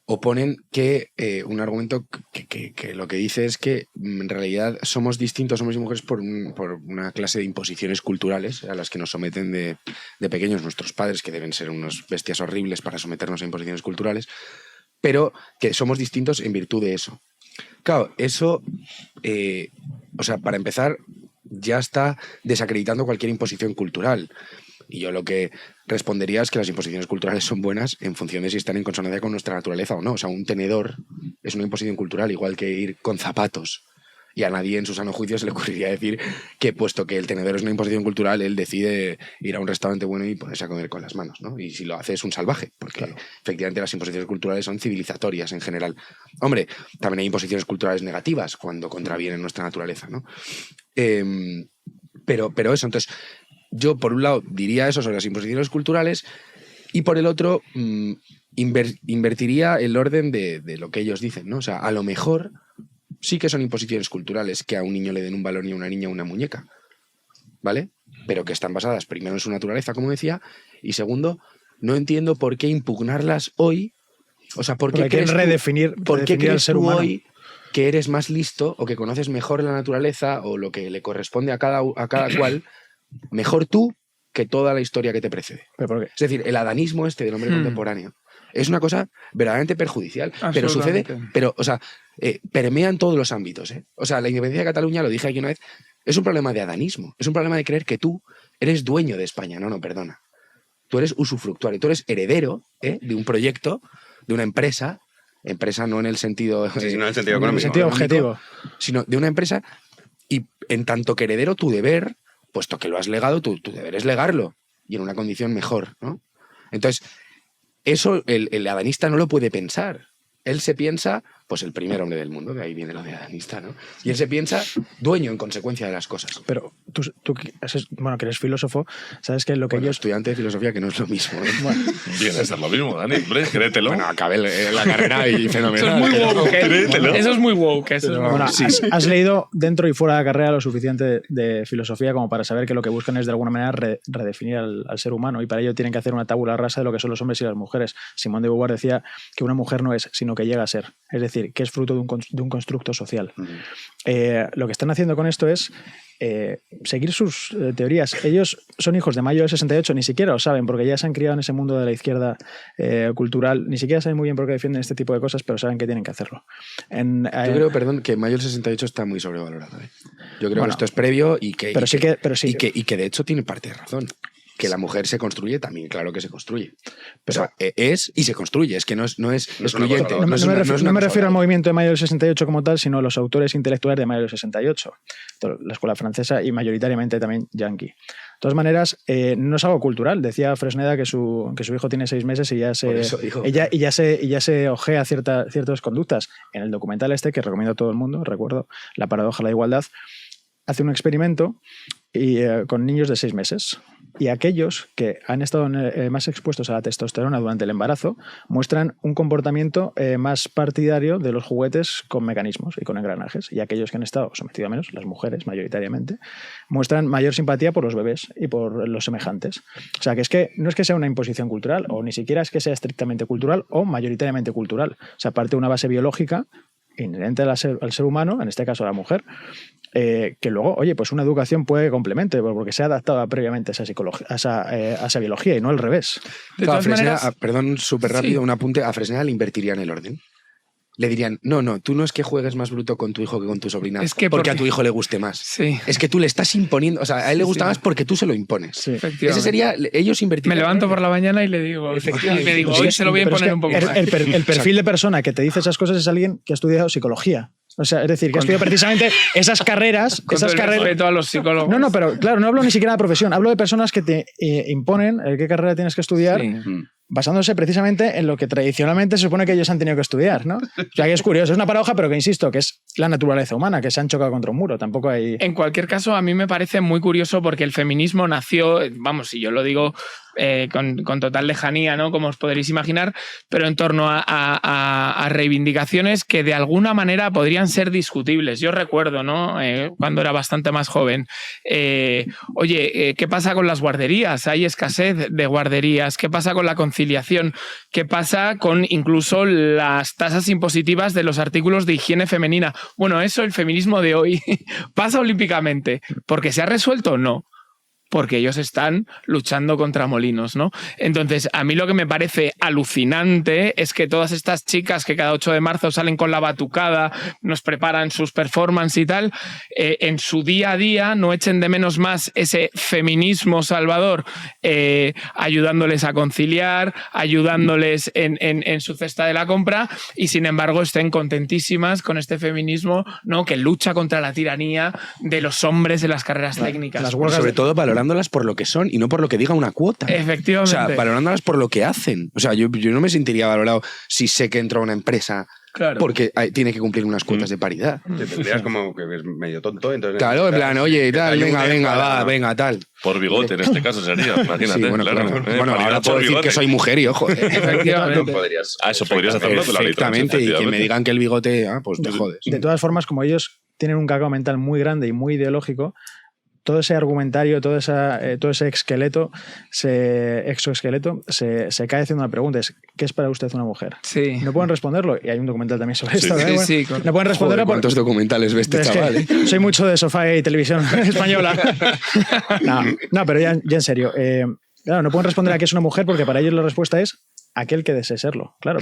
oponen que un argumento que lo que dice es que en realidad somos distintos, hombres y mujeres, por una clase de imposiciones culturales a las que nos someten de pequeños nuestros padres, que deben ser unas bestias horribles para someternos a imposiciones culturales, pero que somos distintos en virtud de eso. Claro, eso, para empezar, ya está desacreditando cualquier imposición cultural. Y yo lo que respondería es que las imposiciones culturales son buenas en función de si están en consonancia con nuestra naturaleza o no. O sea, un tenedor es una imposición cultural, igual que ir con zapatos. Y a nadie en su sano juicio se le ocurriría decir que, puesto que el tenedor es una imposición cultural, él decide ir a un restaurante bueno y ponerse a comer con las manos, ¿no? Y si lo hace es un salvaje, porque efectivamente las imposiciones culturales son civilizatorias en general. Hombre, también hay imposiciones culturales negativas cuando contravienen nuestra naturaleza, ¿no? Pero eso, entonces, yo por un lado diría eso sobre las imposiciones culturales y por el otro invertiría el orden de lo que ellos dicen, ¿no? O sea, a lo mejor sí que son imposiciones culturales que a un niño le den un balón y a una niña una muñeca, ¿vale? Pero que están basadas primero en su naturaleza, como decía, y segundo, no entiendo por qué impugnarlas hoy. O sea, ¿por qué crees al ser humano hoy que eres más listo o que conoces mejor la naturaleza o lo que le corresponde a cada cual, mejor tú que toda la historia que te precede? ¿Pero por qué? Es decir, el adanismo del hombre contemporáneo es una cosa verdaderamente perjudicial, pero sucede, permea en todos los ámbitos, ¿eh? O sea, la independencia de Cataluña, lo dije aquí una vez, es un problema de adanismo, es un problema de creer que tú eres dueño de España. No, perdona. Tú eres usufructuario, tú eres heredero de un proyecto, de una empresa no en el sentido... no en el sentido económico. En el sentido objetivo. Sino de una empresa, y en tanto que heredero, tu deber, puesto que lo has legado, tu deber es legarlo, y en una condición mejor, ¿no? Entonces, eso el adanista no lo puede pensar. Él se piensa, pues el primer hombre del mundo, de ahí viene lo de adanista, ¿no? Y él se piensa dueño en consecuencia de las cosas. Pero tú que eres filósofo, sabes que lo que ellos... estudiante de filosofía, que no es lo mismo, ¿eh? Bueno. Viene a ser lo mismo, Dani, hombre, créetelo. Bueno, acabé la carrera y fenomenal. Eso es muy woke, Créetelo. Eso es muy woke. Has leído dentro y fuera de la carrera lo suficiente de filosofía como para saber que lo que buscan es de alguna manera redefinir al ser humano, y para ello tienen que hacer una tabula rasa de lo que son los hombres y las mujeres. Simone de Beauvoir decía que una mujer no es, sino que llega a ser. Es decir, decir, que es fruto de un constructo social. Lo que están haciendo con esto es seguir sus teorías. Ellos son hijos de mayo del 68, ni siquiera lo saben, porque ya se han criado en ese mundo de la izquierda cultural, ni siquiera saben muy bien por qué defienden este tipo de cosas, pero saben que tienen que hacerlo. Yo creo, perdón, que mayo del 68 está muy sobrevalorado. Yo creo que esto es previo y que de hecho tiene parte de razón. Que la mujer se construye también, claro que se construye. Pero, o sea, es y se construye, es que no es excluyente. No me refiero al movimiento de mayo del 68 como tal, sino a los autores intelectuales de mayo del 68. La escuela francesa y mayoritariamente también yanqui. De todas maneras, no es algo cultural. Decía Fresneda que su hijo tiene 6 meses y ya se ojea ciertas conductas. En el documental que recomiendo a todo el mundo, recuerdo, La paradoja de la igualdad, hace un experimento con niños de 6 meses. Y aquellos que han estado más expuestos a la testosterona durante el embarazo muestran un comportamiento más partidario de los juguetes con mecanismos y con engranajes. Y aquellos que han estado sometidos a menos, las mujeres mayoritariamente, muestran mayor simpatía por los bebés y por los semejantes. O sea, que no es que sea una imposición cultural, o ni siquiera es que sea estrictamente cultural o mayoritariamente cultural. O sea, parte de una base biológica inherente al ser humano, en este caso a la mujer, que luego, oye, pues una educación puede complementar, porque se ha adaptado previamente a esa biología y no al revés. Perdón, súper rápido, un apunte. A Fresneda le invertirían el orden. Le dirían, no, tú no es que juegues más bruto con tu hijo que con tu sobrina, porque a tu hijo le guste más. Sí. Es que tú le estás imponiendo, o sea, a él le gusta más porque tú se lo impones. Sí. Ese sería, ellos invertirían. Me levanto por la mañana y le digo, hoy se lo voy a imponer un poco más. El perfil de persona que te dice esas cosas es alguien que ha estudiado psicología. O sea, es decir, que ha estudiado precisamente esas carreras. Respeto a los psicólogos. No, pero claro, no hablo ni siquiera de profesión, hablo de personas que te imponen qué carrera tienes que estudiar. Sí. Basándose precisamente en lo que tradicionalmente se supone que ellos han tenido que estudiar, ¿no? O sea, que es curioso, es una paradoja, pero que insisto, que es la naturaleza humana, que se han chocado contra un muro, tampoco hay... En cualquier caso, a mí me parece muy curioso porque el feminismo nació, vamos, si yo lo digo con total lejanía, ¿no? Como os podréis imaginar, pero en torno a reivindicaciones que de alguna manera podrían ser discutibles. Yo recuerdo, ¿no? Cuando era bastante más joven, ¿qué pasa con las guarderías? Hay escasez de guarderías. ¿Qué pasa con la conciliación? ¿Qué pasa con incluso las tasas impositivas de los artículos de higiene femenina? Bueno, eso el feminismo de hoy pasa olímpicamente. ¿Porque se ha resuelto? No. Porque ellos están luchando contra molinos, ¿no? Entonces, a mí lo que me parece alucinante es que todas estas chicas que cada 8 de marzo salen con la batucada, nos preparan sus performances y tal, en su día a día no echen de menos más ese feminismo salvador, ayudándoles a conciliar, ayudándoles en su cesta de la compra, y sin embargo estén contentísimas con este feminismo, ¿no? Que lucha contra la tiranía de los hombres en las carreras técnicas. Las huelgas, sobre todo valorándolas por lo que son y no por lo que diga una cuota. Efectivamente. O sea, valorándolas por lo que hacen. O sea, yo no me sentiría valorado si sé que entro a una empresa porque tiene que cumplir unas cuotas de paridad. Te tendrías como que es medio tonto. Entonces, claro, en plan, oye, tal, venga, tal. Por bigote, en este caso sería, imagínate. Sí, bueno, claro. Ahora puedo decir que soy mujer y ojo. Efectivamente. Eso podrías hacerlo. Perfectamente, y que me digan que el bigote, pues te jodes. De todas formas, como ellos tienen un cacao mental muy grande y muy ideológico, todo ese argumentario, todo ese exoesqueleto se cae haciendo una pregunta. ¿Qué es para usted una mujer? Sí. No pueden responderlo. Y hay un documental también sobre esto. Sí, no pueden responderlo. ¿Cuántos documentales ve este chaval? Soy mucho de sofá y televisión española. No, pero ya en serio. Claro, no pueden responder a qué es una mujer porque para ellos la respuesta es aquel que desee serlo. Claro.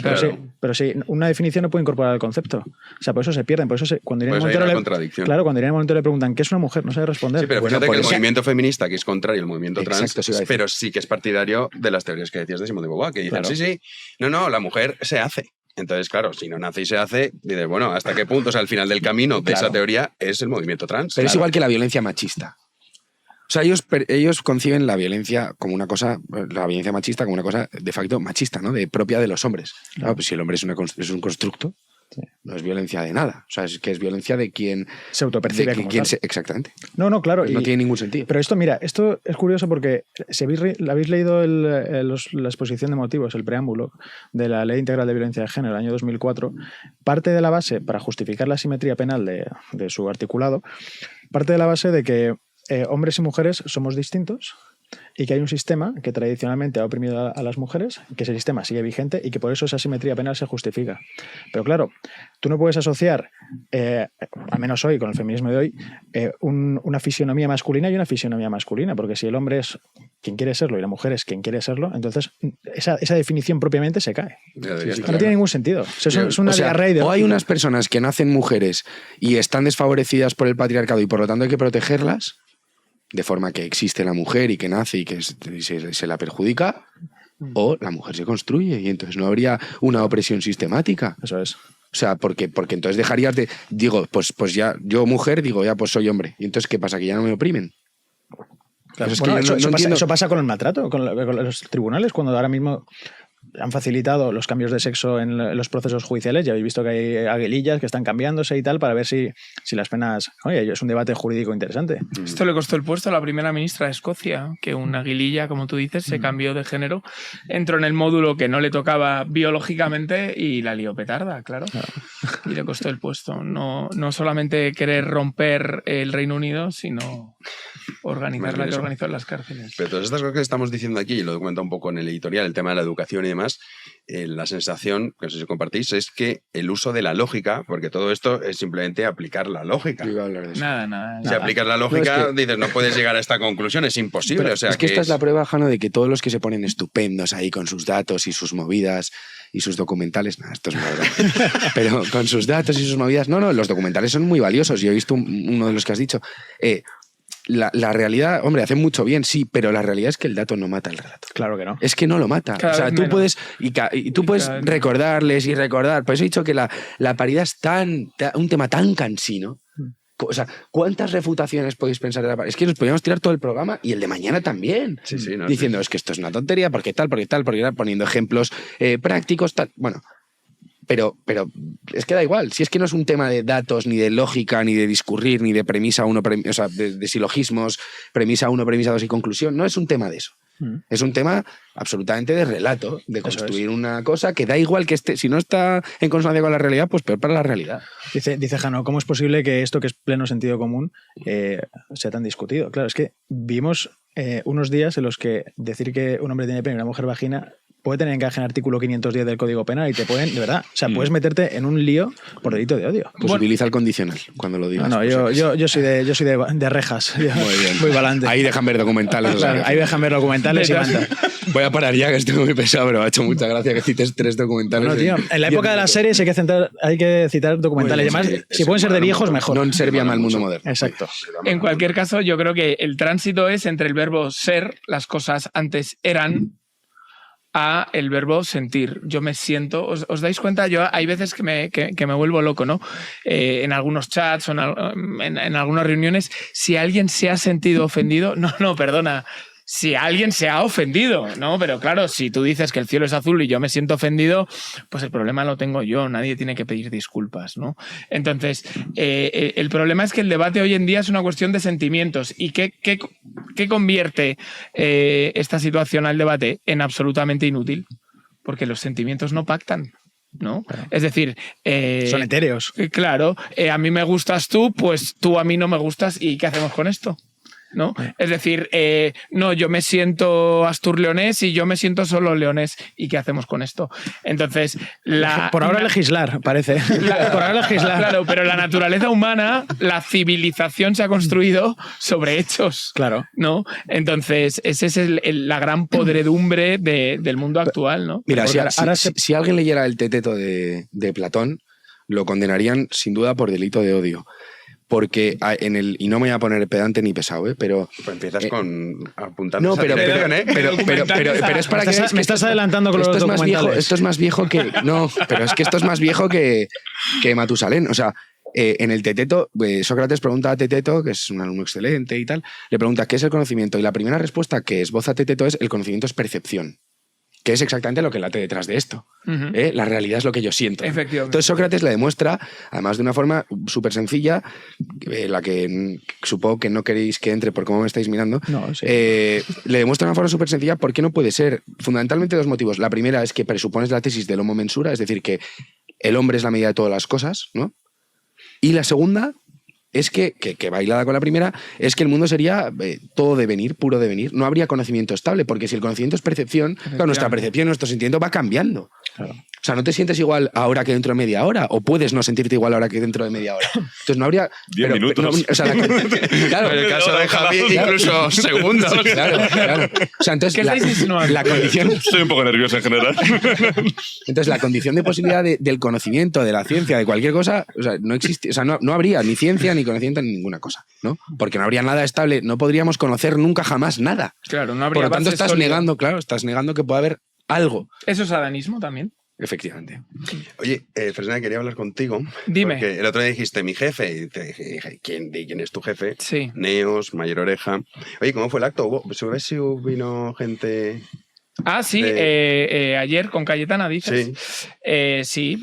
Pero sí, una definición no puede incorporar el concepto. O sea, por eso se pierden. Por eso cuando Irene Montero le preguntan ¿qué es una mujer? No sabe responder. Sí, pero fíjate que el movimiento feminista, que es contrario al movimiento trans, pero sí que es partidario de las teorías que decías de Simone de Beauvoir, que dicen, no, la mujer se hace. Entonces, claro, si no nace y se hace, dices, bueno, ¿hasta qué punto? O sea, al final del camino de esa teoría es el movimiento trans. Pero es igual que la violencia machista. O sea, ellos conciben la violencia como una cosa, la violencia machista como una cosa de facto machista, ¿no? Propia de los hombres. Claro, pues si el hombre es un constructo, no es violencia de nada. O sea, es que es violencia de quien se autopercibe como tal. Exactamente. No, claro. Pues no tiene ningún sentido. Pero esto es curioso porque si habéis leído la exposición de motivos, el preámbulo de la Ley Integral de Violencia de Género del año 2004, parte de la base, para justificar la asimetría penal de su articulado, parte de la base de que hombres y mujeres somos distintos y que hay un sistema que tradicionalmente ha oprimido a las mujeres, que ese sistema sigue vigente y que por eso esa asimetría penal se justifica. Pero claro, tú no puedes asociar, al menos hoy, con el feminismo de hoy, una fisionomía masculina y una fisionomía masculina, porque si el hombre es quien quiere serlo y la mujer es quien quiere serlo, entonces esa definición propiamente se cae. No tiene ningún sentido. Es una diarrea de... O hay unas personas que nacen mujeres y están desfavorecidas por el patriarcado y por lo tanto hay que protegerlas, de forma que existe la mujer y que nace y que se la perjudica, o la mujer se construye y entonces no habría una opresión sistemática. Eso es. O sea, porque entonces dejarías de... Digo, pues ya, yo mujer, digo, ya pues soy hombre. ¿Y entonces qué pasa? ¿Que ya no me oprimen? Claro, bueno, eso pasa con el maltrato, con los tribunales, cuando ahora mismo han facilitado los cambios de sexo en los procesos judiciales. Ya habéis visto que hay aguilillas que están cambiándose y tal para ver si las penas... Oye, es un debate jurídico interesante. Esto le costó el puesto a la primera ministra de Escocia, que una aguililla, como tú dices, se cambió de género, entró en el módulo que no le tocaba biológicamente y la lió petarda, claro. Y le costó el puesto. No solamente querer romper el Reino Unido, sino organizar la que organizó en las cárceles. Pero todas estas cosas que estamos diciendo aquí, y lo he comentado un poco en el editorial, el tema de la educación y demás, la sensación, que no sé si compartís, es que el uso de la lógica, porque todo esto es simplemente aplicar la lógica. Nada. Si aplicas la lógica, dices, no puedes llegar a esta conclusión, es imposible. Pero o sea, es que esta es la prueba, Jano, de que todos los que se ponen estupendos ahí con sus datos y sus movidas y sus documentales, nada, esto es una verdad, pero con sus datos y sus movidas, no, los documentales son muy valiosos. Yo he visto uno de los que has dicho. La realidad, hombre, hace mucho bien, sí, pero la realidad es que el dato no mata el relato. Claro que no. Es que no lo mata. O sea, tú puedes, y tú puedes recordarles y recordar. Por eso he dicho que la paridad es un tema tan cansino. O sea, ¿cuántas refutaciones podéis pensar de la paridad? Es que nos podríamos tirar todo el programa y el de mañana también. Diciendo, es que esto es una tontería, porque poniendo ejemplos prácticos, tal. Bueno. Pero es que da igual, si es que no es un tema de datos, ni de lógica, ni de discurrir, ni de premisa 1, o sea, de silogismos, premisa 1, premisa 2 y conclusión, no es un tema de eso. Es un tema absolutamente de relato, de construir una cosa que da igual que si no está en consonancia con la realidad, pues peor para la realidad. Dice Jano, ¿cómo es posible que esto que es pleno sentido común sea tan discutido? Claro, es que vimos unos días en los que decir que un hombre tiene pene y una mujer vagina puede tener encaje en artículo 510 del Código Penal y te pueden, de verdad, o sea, puedes meterte en un lío por delito de odio. Pues utiliza el condicional cuando lo digas. No, yo soy de rejas. Muy bien. Muy valante. Ahí dejan ver documentales. Claro, ahí dejan ver documentales y manta. Voy a parar ya, que estoy muy pesado, pero me ha hecho mucha gracia que cites 3 documentales. No, tío, en la época de las series hay que citar documentales. Y además, si pueden ser de viejos, mejor. No servían al mundo moderno. Exacto. En cualquier caso, yo creo que el tránsito es entre el verbo ser, las cosas antes eran, a el verbo sentir. Yo me siento... ¿Os dais cuenta? Yo hay veces que me vuelvo loco, ¿no? En algunos chats o en algunas reuniones, si alguien se ha sentido ofendido... No, perdona. Si alguien se ha ofendido, ¿no? Pero claro, si tú dices que el cielo es azul y yo me siento ofendido, pues el problema lo tengo yo, nadie tiene que pedir disculpas, ¿no? Entonces, el problema es que el debate hoy en día es una cuestión de sentimientos. ¿Y qué convierte esta situación al debate? En absolutamente inútil, porque los sentimientos no pactan, ¿no? Claro. Es decir... son etéreos. Claro, a mí me gustas tú, pues tú a mí no me gustas, ¿y qué hacemos con esto? ¿No? Es decir, no, yo me siento astur-leonés y yo me siento solo leonés. ¿Y qué hacemos con esto? Entonces, por ahora legislar, parece. Por ahora legislar. Claro, pero la naturaleza humana, la civilización se ha construido sobre hechos. Claro. ¿No? Entonces, esa es la gran podredumbre del mundo actual, ¿no? Mira, si alguien leyera el Teteto de Platón, lo condenarían sin duda por delito de odio. Porque y no me voy a poner pedante ni pesado, pero... Pues empiezas con apuntando. No, pero es para que... Me estás adelantando con los documentales. Esto es más viejo que... No, pero es que esto es más viejo que Matusalén. O sea, en el Teteto, Sócrates pregunta a Teteto, que es un alumno excelente y tal, le pregunta ¿qué es el conocimiento? Y la primera respuesta que esboza Teteto es: el conocimiento es percepción. Que es exactamente lo que late detrás de esto. La realidad es lo que yo siento. Efectivamente. Entonces Sócrates le demuestra, además de una forma súper sencilla, la que supongo que no queréis que entre por cómo me estáis mirando, sí. Le demuestra de una forma súper sencilla por qué no puede ser. Fundamentalmente 2 motivos. La primera es que presupones la tesis del homo mensura, es decir, que el hombre es la medida de todas las cosas, ¿no? Y la segunda es que bailada con la primera, es que el mundo sería todo devenir, puro devenir. No habría conocimiento estable, porque si el conocimiento es percepción, claro, nuestra percepción, nuestro sentimiento va cambiando. Claro. O sea, no te sientes igual ahora que dentro de media hora, o puedes no sentirte igual ahora que dentro de media hora. Entonces no habría... 10 minutos. No, o sea, claro, en el caso de Javi, incluso segundos. Claro. O sea, entonces la condición... Estoy un poco nervioso en general. Entonces la condición de posibilidad del conocimiento, de la ciencia, de cualquier cosa, o sea, no existe, o sea, no habría ni ciencia ni conocimiento ni ninguna cosa, ¿no? Porque no habría nada estable, no podríamos conocer nunca jamás nada. Claro, no habría. Por lo tanto, estás negando que pueda haber algo. Eso es adanismo también. Efectivamente. Oye, Fresneda, quería hablar contigo. Dime. Porque el otro día dijiste mi jefe, y te dije, ¿quién es tu jefe? Sí. Neos, Mayor Oreja. Oye, ¿cómo fue el acto? ¿Sabes si vino gente...? Ah, sí, ayer con Cayetana, dices. Sí,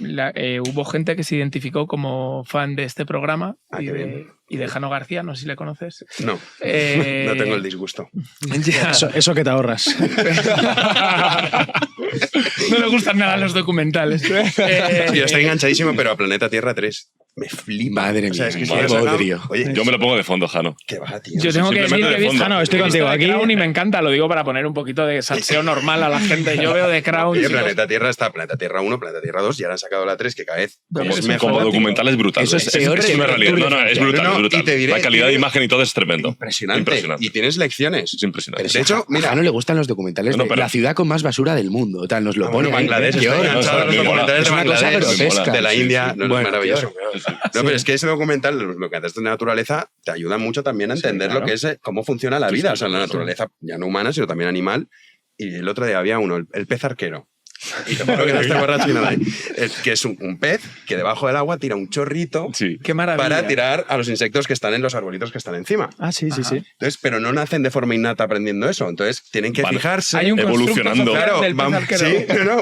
hubo gente que se identificó como fan de este programa y de Jano García, no sé si le conoces. No, no tengo el disgusto. Eso que te ahorras. No le gustan nada los documentales. Yo estoy enganchadísimo, pero a Planeta Tierra 3. Me flipa. Madre mía, o sea, es que Oye, yo me lo pongo de fondo, Jano. Que va, tío. Yo tengo que decir que he visto, Jano, estoy contigo aquí. Crown y me encanta, lo digo para poner un poquito de salseo normal a la gente. Yo veo de Crown. Oye, Planeta Tierra está Planeta Tierra 1, Planeta Tierra 2 y ahora han sacado la 3 que cada vez como documental es brutal. Eso es peor es una realidad. No, es brutal. Y te diré, la calidad de imagen y todo es tremendo. Impresionante. Y tienes lecciones. Es impresionante. De hecho, mira, a no le gustan los documentales de la ciudad con más basura del mundo. Tal, nos lo pone Bangladesh. Estoy enganchado a los documentales de Bangladesh, de la India. No, es maravilloso. No, pero es que ese documental, lo que haces de naturaleza, te ayuda mucho también a entender lo que es, cómo funciona la vida. O sea, la naturaleza ya no humana, sino también animal. Y el otro día había uno, el pez arquero. Y te juro que no estoy borracho ni nada. Que es un pez que debajo del agua tira un chorrito Qué maravilla. para tirar a los insectos que están en los arbolitos que están encima. Ah, sí. Entonces, pero no nacen de forma innata aprendiendo eso. Entonces, tienen que fijarse. Hay un evolucionando. claro,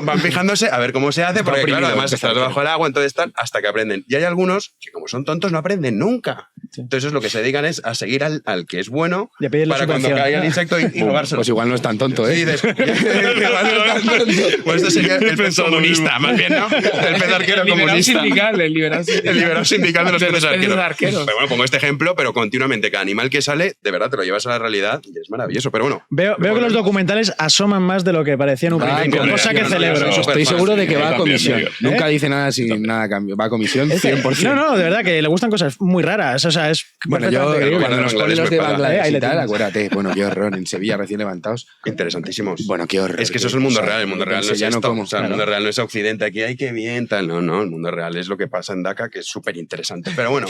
van fijándose a ver cómo se hace, porque claro, además estás debajo del agua, entonces están hasta que aprenden. Y hay algunos que, como son tontos, no aprenden nunca. Entonces, lo que se dedican es a seguir al que es bueno para cuando caiga el insecto y robárselo. Pues igual no es tan tonto, ¿eh? Sí, igual no es tan tonto. Pues esto sería el pez comunista, más bien, ¿no? El pez arquero comunista. El liberal sindical de los peces arqueros. Pero bueno, pongo este ejemplo, pero continuamente cada animal que sale, de verdad, te lo llevas a la realidad y es maravilloso. Pero bueno. Veo que los documentales asoman más de lo que parecían un principio, cosa que celebro. Estoy seguro de que va a comisión. Nunca dice nada sin nada a cambio. Va a comisión 100%. No, de verdad, que le gustan cosas muy raras. O sea, es bueno, yo cuando nos ponen los de Bangladesh y tal, acuérdate. Bueno, qué horror. En Sevilla, recién levantados. Interesantísimos. Bueno, qué horror. Es que eso es el mundo real. El mundo real no es esto. O sea, el mundo real no es Occidente, aquí hay que bien, tal. No, el mundo real es lo que pasa en Dhaka, que es súper interesante. Pero bueno,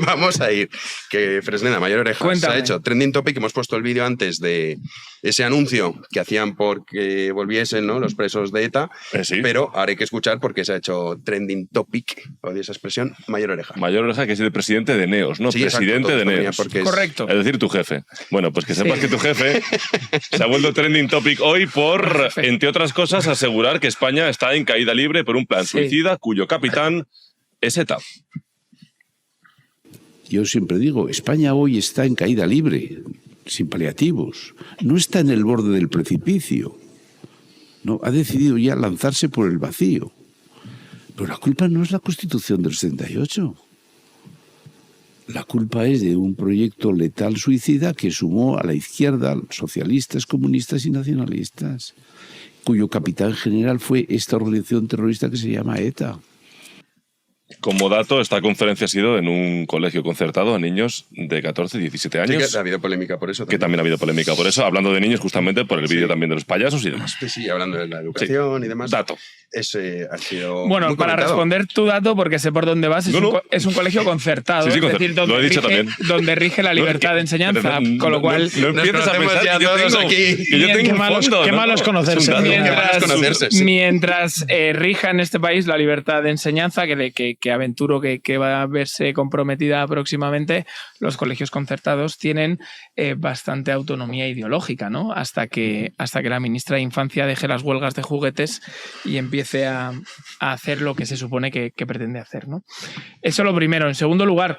vamos a ir. Que Fresneda, Mayor Oreja, se ha hecho Trending Topic. Hemos puesto el vídeo antes de ese anuncio que hacían porque volviesen, ¿no?, los presos de ETA. Sí. Pero ahora hay que escuchar porque se ha hecho Trending Topic, odio esa expresión, Mayor Oreja. Mayor Oreja, que es el presidente de Neos, ¿no? Sí, presidente exacto, de Neos. Correcto. Es decir, tu jefe. Bueno, pues que sepas que tu jefe se ha vuelto Trending Topic hoy por, entre otras cosas, asegurar que España está en caída libre por un plan suicida cuyo capitán es ETA. Yo siempre digo, España hoy está en caída libre, sin paliativos. No está en el borde del precipicio. No, ha decidido ya lanzarse por el vacío. Pero la culpa no es la Constitución del 78. La culpa es de un proyecto letal suicida que sumó a la izquierda socialistas, comunistas y nacionalistas, cuyo capitán general fue esta organización terrorista que se llama ETA. Como dato, esta conferencia ha sido en un colegio concertado a niños de 14, 17 años. Sí, que ha habido polémica por eso. Que también ha habido polémica por eso, hablando de niños justamente por el vídeo también de los payasos y demás. Sí, hablando de la educación y demás. Dato. Ese ha sido bueno, muy para comentado. responder tu dato, porque sé por dónde vas, es un colegio concertado, Sí, es decir, donde rige la libertad de enseñanza, con lo cual... No empieces a pensar ya que yo todos tengo, aquí. que yo tengo Qué malo es conocerse. Mientras rija en este país la libertad de enseñanza, que aventuro que va a verse comprometida próximamente, los colegios concertados tienen bastante autonomía ideológica, ¿no? Hasta que la ministra de Infancia deje las huelgas de juguetes y empiece a hacer lo que se supone que pretende hacer, ¿no? Eso lo primero. En segundo lugar,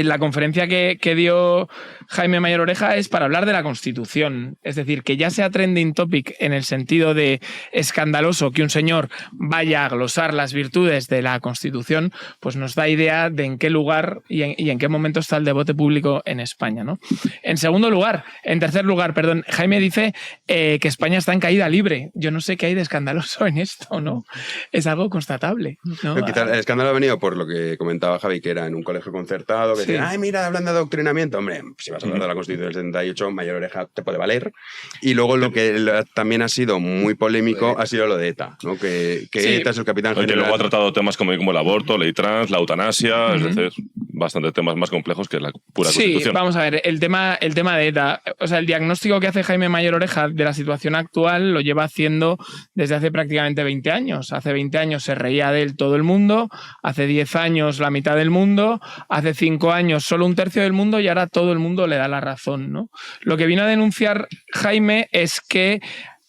la conferencia que dio Jaime Mayor Oreja es para hablar de la Constitución. Es decir, que ya sea trending topic en el sentido de escandaloso que un señor vaya a glosar las virtudes de la Constitución, pues nos da idea de en qué lugar y en qué momento está el debate público en España, ¿no? En tercer lugar, Jaime dice que España está en caída libre. Yo no sé qué hay de escandaloso en esto, ¿no? Es algo constatable, ¿no? Pero quizá el escándalo ha venido por lo que comentaba Javi, que era en un colegio concertado, que decían, ay, mira, hablan de adoctrinamiento. Hombre, si vas a hablar de la Constitución del 78, Mayor Oreja te puede valer. Y luego lo que también ha sido muy polémico ha sido lo de ETA, ¿no? Que ETA es el capitán general. Que luego ha tratado temas como el aborto, ley trans, la eutanasia, es decir, bastantes temas más complejos que la pura Constitución. Sí, vamos a ver, el tema de ETA, o sea, el diagnóstico que hace Jaime Mayor Oreja de la situación actual lo lleva haciendo desde hace prácticamente 20 años. Hace 20 años se reía de él todo el mundo, hace 10 años la mitad del mundo, hace 5 años solo un tercio del mundo y ahora todo el mundo le da la razón, ¿no? Lo que vino a denunciar Jaime es que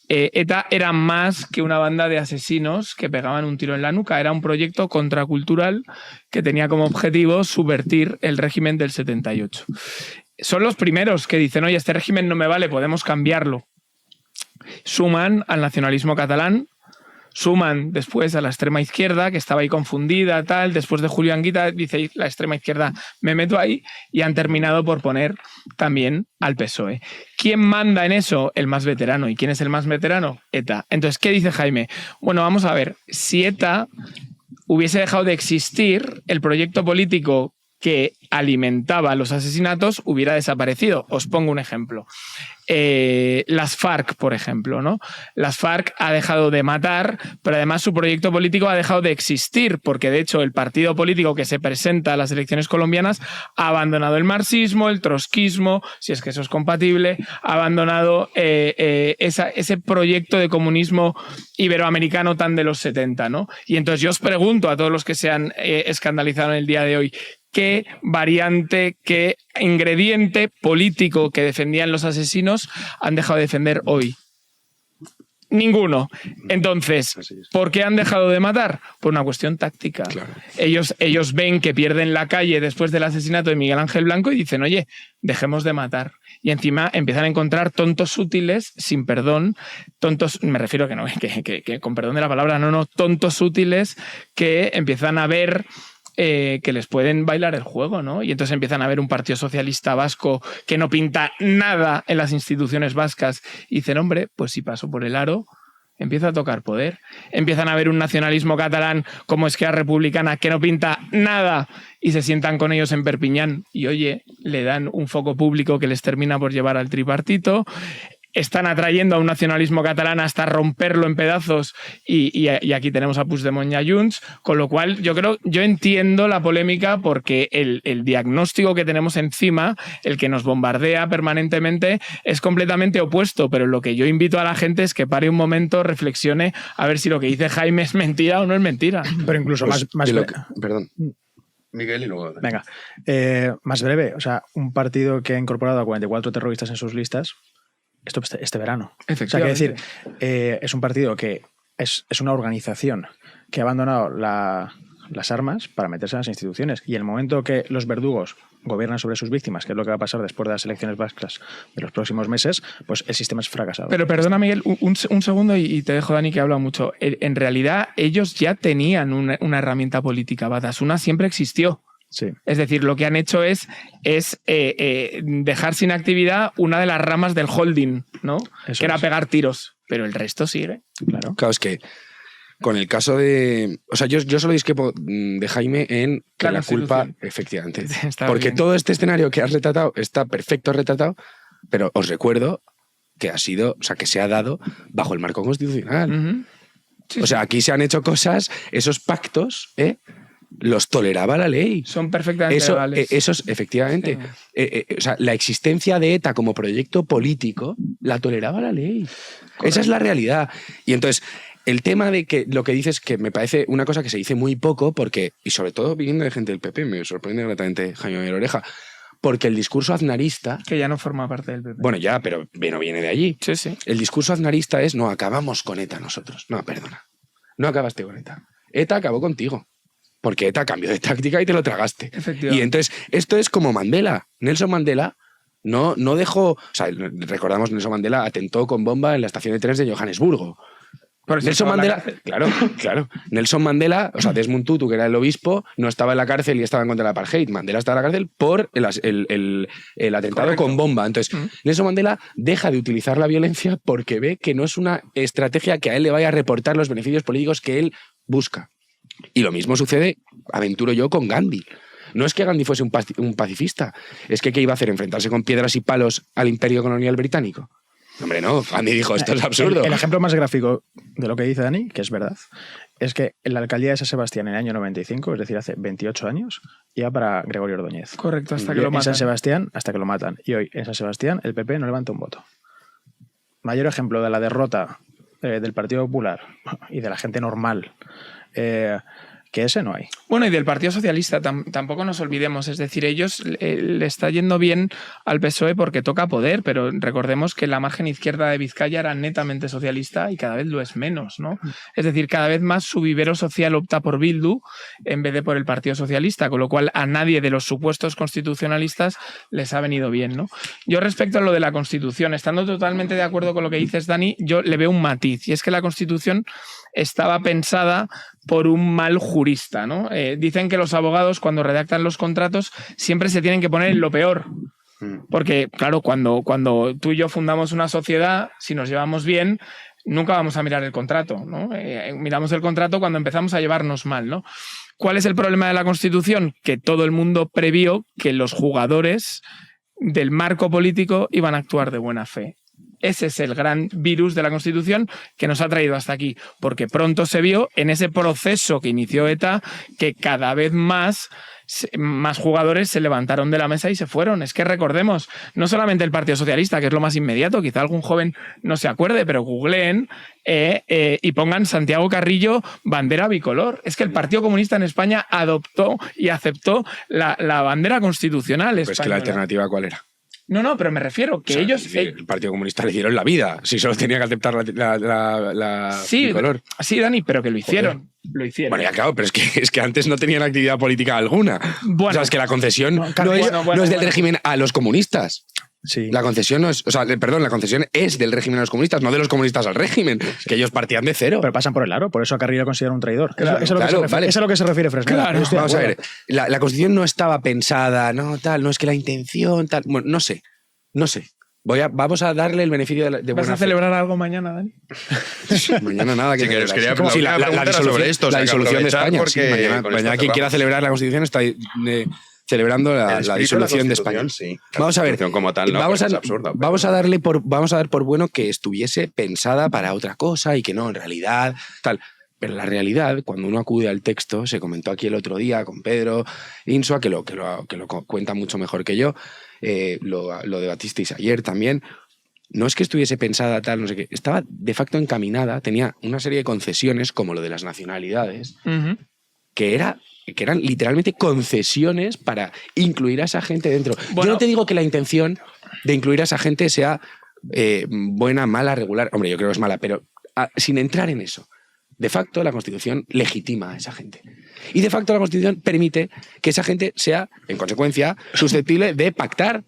ETA era más que una banda de asesinos que pegaban un tiro en la nuca. Era un proyecto contracultural que tenía como objetivo subvertir el régimen del 78. Son los primeros que dicen, oye, este régimen no me vale, podemos cambiarlo. Suman al nacionalismo catalán, suman después a la extrema izquierda, que estaba ahí confundida, tal. Después de Julio Anguita, dice la extrema izquierda, me meto ahí, y han terminado por poner también al PSOE. ¿Quién manda en eso? El más veterano. ¿Y quién es el más veterano? ETA. Entonces, ¿qué dice Jaime? Bueno, vamos a ver. Si ETA hubiese dejado de existir, el proyecto político que alimentaba los asesinatos hubiera desaparecido. Os pongo un ejemplo. Las FARC, por ejemplo, ¿no? Las FARC ha dejado de matar, pero además su proyecto político ha dejado de existir, porque de hecho el partido político que se presenta a las elecciones colombianas ha abandonado el marxismo, el trotskismo, si es que eso es compatible, ha abandonado ese proyecto de comunismo iberoamericano tan de los 70, ¿no? Y entonces yo os pregunto a todos los que se han escandalizado en el día de hoy, ¿qué variante, qué ingrediente político que defendían los asesinos han dejado de defender hoy? Ninguno. Entonces, ¿por qué han dejado de matar? Por una cuestión táctica. Claro. Ellos ven que pierden la calle después del asesinato de Miguel Ángel Blanco y dicen, oye, dejemos de matar. Y encima empiezan a encontrar tontos útiles, sin perdón, tontos, me refiero que con perdón de la palabra, no, tontos útiles que empiezan a ver que les pueden bailar el juego, ¿no? Y entonces empiezan a ver un Partido Socialista vasco que no pinta nada en las instituciones vascas y dicen, hombre, pues si paso por el aro, empieza a tocar poder. Empiezan a ver un nacionalismo catalán como Esquerra Republicana que no pinta nada y se sientan con ellos en Perpiñán y, oye, le dan un foco público que les termina por llevar al tripartito. Están atrayendo a un nacionalismo catalán hasta romperlo en pedazos y aquí tenemos a Puigdemont y a Junts, con lo cual yo entiendo la polémica porque el diagnóstico que tenemos encima, el que nos bombardea permanentemente, es completamente opuesto, pero lo que yo invito a la gente es que pare un momento, reflexione a ver si lo que dice Jaime es mentira o no es mentira. Pero incluso más Perdón. Miguel y luego... Venga, más breve, o sea, un partido que ha incorporado a 44 terroristas en sus listas este verano. O sea, quiero decir, es un partido que es una organización que ha abandonado las armas para meterse en las instituciones. Y el momento que los verdugos gobiernan sobre sus víctimas, que es lo que va a pasar después de las elecciones vascas de los próximos meses, pues el sistema es fracasado. Pero perdona, Miguel, un segundo y te dejo, Dani, que habla mucho. En realidad, ellos ya tenían una herramienta política. Batasuna siempre existió. Sí. Es decir, lo que han hecho es dejar sin actividad una de las ramas del holding, ¿no? Eso que era pegar tiros, pero el resto sigue. Claro. Claro, es que con el caso de... O sea, yo solo discrepo de Jaime en que la culpa... Efectivamente. Porque todo este escenario que has retratado está perfecto retratado, pero os recuerdo que ha sido... O sea, que se ha dado bajo el marco constitucional. Uh-huh. Sí, o sea, aquí se han hecho cosas, esos pactos, los toleraba la ley. Son perfectamente legales. Esos, efectivamente. Sí. O sea, la existencia de ETA como proyecto político la toleraba la ley. Correcto. Esa es la realidad. Y entonces, el tema de que lo que dices, que me parece una cosa que se dice muy poco, porque, y sobre todo viniendo de gente del PP, me sorprende gratamente Jaime Mayor Oreja, porque el discurso aznarista... Que ya no forma parte del PP. Bueno, ya, pero no viene de allí. Sí, sí. El discurso aznarista es, no, acabamos con ETA nosotros. No, perdona. No acabaste con ETA. ETA acabó contigo. porque ETA cambió de táctica y te lo tragaste. Y entonces, esto es como Mandela. Nelson Mandela no dejó... O sea, recordamos, Nelson Mandela atentó con bomba en la estación de trenes de Johannesburgo. Nelson Mandela, claro. Nelson Mandela, o sea, Desmond Tutu, que era el obispo, no estaba en la cárcel y estaba en contra del apartheid. Mandela estaba en la cárcel por el atentado con bomba. Entonces, Nelson Mandela deja de utilizar la violencia porque ve que no es una estrategia que a él le vaya a reportar los beneficios políticos que él busca. Y lo mismo sucede, aventuro yo, con Gandhi. No es que Gandhi fuese un pacifista, es que ¿qué iba a hacer? ¿Enfrentarse con piedras y palos al imperio colonial británico? Hombre, no, Gandhi dijo, esto es absurdo. El ejemplo más gráfico de lo que dice Dani, que es verdad, es que en la alcaldía de San Sebastián en el año 95, es decir, hace 28 años, iba para Gregorio Ordóñez. Correcto, hasta que lo matan. En San Sebastián, hasta que lo matan. Y hoy, en San Sebastián, el PP no levanta un voto. Mayor ejemplo de la derrota del Partido Popular y de la gente normal que ese no hay. Bueno, y del Partido Socialista tampoco nos olvidemos, es decir, ellos le está yendo bien al PSOE porque toca poder, pero recordemos que la margen izquierda de Vizcaya era netamente socialista y cada vez lo es menos, ¿no? Es decir, cada vez más su vivero social opta por Bildu en vez de por el Partido Socialista, con lo cual a nadie de los supuestos constitucionalistas les ha venido bien, ¿no? Yo respecto a lo de la Constitución, estando totalmente de acuerdo con lo que dices, Dani, yo le veo un matiz, y es que la Constitución estaba pensada por un mal jurista, ¿no? Dicen que los abogados, cuando redactan los contratos, siempre se tienen que poner en lo peor. Porque, claro, cuando tú y yo fundamos una sociedad, si nos llevamos bien, nunca vamos a mirar el contrato, ¿no? Miramos el contrato cuando empezamos a llevarnos mal, ¿no? ¿Cuál es el problema de la Constitución? Que todo el mundo previó que los jugadores del marco político iban a actuar de buena fe. Ese es el gran virus de la Constitución que nos ha traído hasta aquí, porque pronto se vio en ese proceso que inició ETA que cada vez más jugadores se levantaron de la mesa y se fueron. Es que recordemos, no solamente el Partido Socialista, que es lo más inmediato, quizá algún joven no se acuerde, pero googleen y pongan Santiago Carrillo bandera bicolor. Es que el Partido Comunista en España adoptó y aceptó la bandera constitucional española. Pues que la alternativa, ¿cuál era? No, pero me refiero que ellos... El Partido Comunista le dieron la vida, si solo tenía que aceptar la bicolor. Sí, Dani, pero que lo hicieron. Lo hicieron. Bueno, ya claro, pero es que antes no tenían actividad política alguna. Bueno, o sea, es que la concesión no es del régimen a los comunistas. Sí. La concesión no es, la concesión es del régimen a los comunistas, no de los comunistas al régimen, que ellos partían de cero. Pero pasan por el aro, por eso a Carrillo lo consideran un traidor. Claro, eso es a lo que se refiere Fresneda. Claro, vamos a ver, la Constitución no estaba pensada, no es que la intención, tal. Bueno, no sé. Vamos a darle el beneficio de buena ¿Vas a celebrar algo mañana, Dani? Mañana nada. Que os quería la disolución de España. Sí, mañana quien quiera celebrar la Constitución está celebrando la disolución de España. Sí. Vamos a ver. Como tal, no, vamos a dar por bueno que estuviese pensada para otra cosa y que no, en realidad, tal. Pero la realidad, cuando uno acude al texto, se comentó aquí el otro día con Pedro Insua, que lo cuenta mucho mejor que yo, lo debatisteis ayer también, no es que estuviese pensada tal, no sé qué, estaba de facto encaminada, tenía una serie de concesiones, como lo de las nacionalidades, que eran literalmente concesiones para incluir a esa gente dentro. Bueno, yo no te digo que la intención de incluir a esa gente sea buena, mala, regular. Hombre, yo creo que es mala, pero sin entrar en eso. De facto, la Constitución legitima a esa gente. Y de facto, la Constitución permite que esa gente sea, en consecuencia, susceptible de pactar.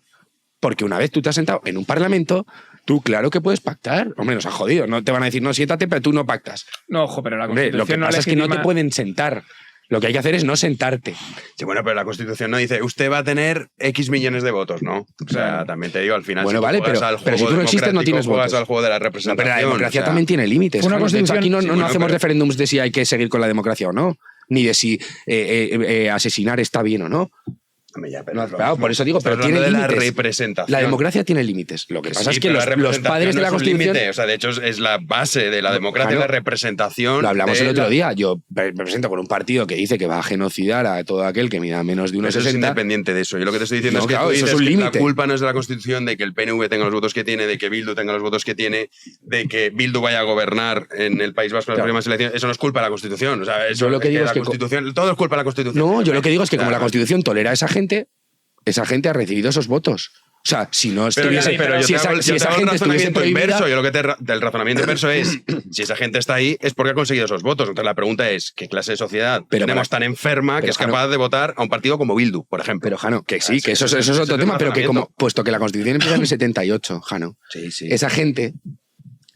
Porque una vez tú te has sentado en un parlamento, tú claro que puedes pactar. Hombre, nos ha jodido. No te van a decir, no, siéntate, pero tú no pactas. No, ojo, pero la Constitución lo que pasa es que no te pueden sentar. Lo que hay que hacer es no sentarte. Sí, bueno, pero la Constitución no dice, usted va a tener X millones de votos, ¿no? O sea, también te digo, al final... Bueno, vale, pero si tú no existes, no tienes votos. Al juego de la representación. No, pero la democracia también tiene límites. De hecho, aquí no hacemos referéndums de si hay que seguir con la democracia o no, ni de si asesinar está bien o no. Ya, claro, por eso digo, pero tiene límites. La representación. La democracia tiene límites. Lo que pasa es que los padres de la Constitución... O sea, de hecho, es la base de la democracia, la representación. Lo hablamos el otro día. Yo me presento con un partido que dice que va a genocidar a todo aquel que mida menos de 1,60. Eso es independiente de eso. Yo lo que te estoy diciendo es que claro, eso es un límite. La culpa no es de la Constitución, de que el PNV tenga los votos que tiene, de que Bildu tenga los votos que tiene, de que Bildu vaya a gobernar en el País Vasco en las próximas elecciones. Eso no es culpa de la Constitución. O sea, eso, yo lo que digo es que todo es culpa de la Constitución. No, yo lo que digo es que como la Constitución tolera a esa gente ha recibido esos votos. O sea, si no Pero estuviese... yo si te hago esa el gente estuviese razonamiento prohibida... inverso. Yo lo que del razonamiento inverso es, si esa gente está ahí, es porque ha conseguido esos votos. Entonces la pregunta es, ¿qué clase de sociedad tenemos tan enferma que es capaz de votar a un partido como Bildu, por ejemplo? Pero, Jano, que sí, que eso es otro tema, pero que como, puesto que la Constitución empieza en el 78, Jano,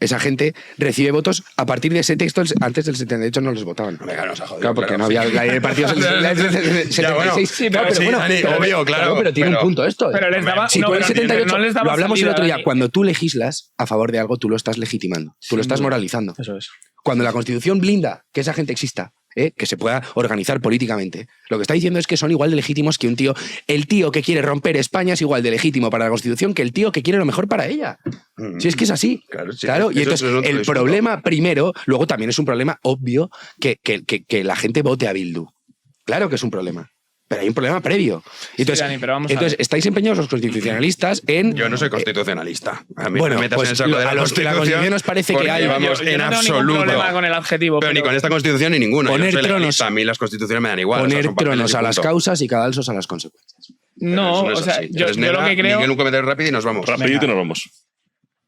esa gente recibe votos a partir de ese texto. Antes del 78 no les votaban. Claro, porque no había la ley de partidos del 76. Sí, pero bueno, obvio, claro. Pero tiene un punto esto. Pero les daba, si tú en el 78, no les daba lo hablamos el otro día, salida, cuando tú legislas a favor de algo, tú lo estás legitimando, tú lo estás moralizando. Eso es. Cuando la Constitución blinda que esa gente exista, que se pueda organizar políticamente, lo que está diciendo es que son igual de legítimos que un tío. El tío que quiere romper España es igual de legítimo para la Constitución que el tío que quiere lo mejor para ella. Si es que es así. Claro, y entonces el problema primero, luego también es un problema obvio que la gente vote a Bildu. Claro que es un problema. Pero hay un problema previo. Entonces, Dani, pero vamos a ver. estáis empeñados los constitucionalistas en... Yo no soy constitucionalista. A mí bueno, me metas pues en el saco de a los que la Constitución nos parece que hay... Vamos, yo en no tengo absoluto. ningún problema con el adjetivo. Pero ni con esta Constitución ni ninguna. Poner Yo soy tronos, legalista, a mí las constituciones me dan igual. Poner son papeles tronos y a las punto. causas y cadalsos a las consecuencias. No, Pero eso o sea, así. yo Entonces, lo que creo... Miguel, un comentario rápido y nos vamos. Rapidito y nos vamos.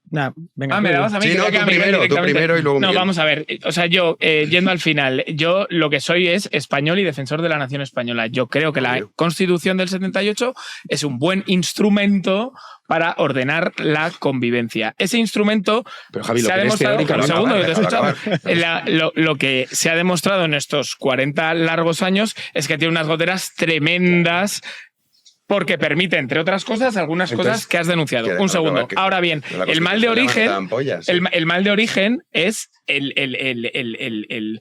Nah, venga, me dabas a mí. Sí, no, creía que tú a Miguel primero directamente. y luego No, Miguel. vamos a ver. O sea, yo, yendo al final, yo lo que soy es español y defensor de la nación española. Yo creo que la Constitución del 78 es un buen instrumento para ordenar la convivencia. Ese instrumento Pero, Javi, lo se ha que eres demostrado... teórica, Un no, segundo, acabar, que te he déjalo escuchado. Lo que se ha demostrado en estos 40 largos años es que tiene unas goteras tremendas porque permite, entre otras cosas, algunas cosas que has denunciado. Un segundo. Ahora bien, el mal de origen, el mal de origen es el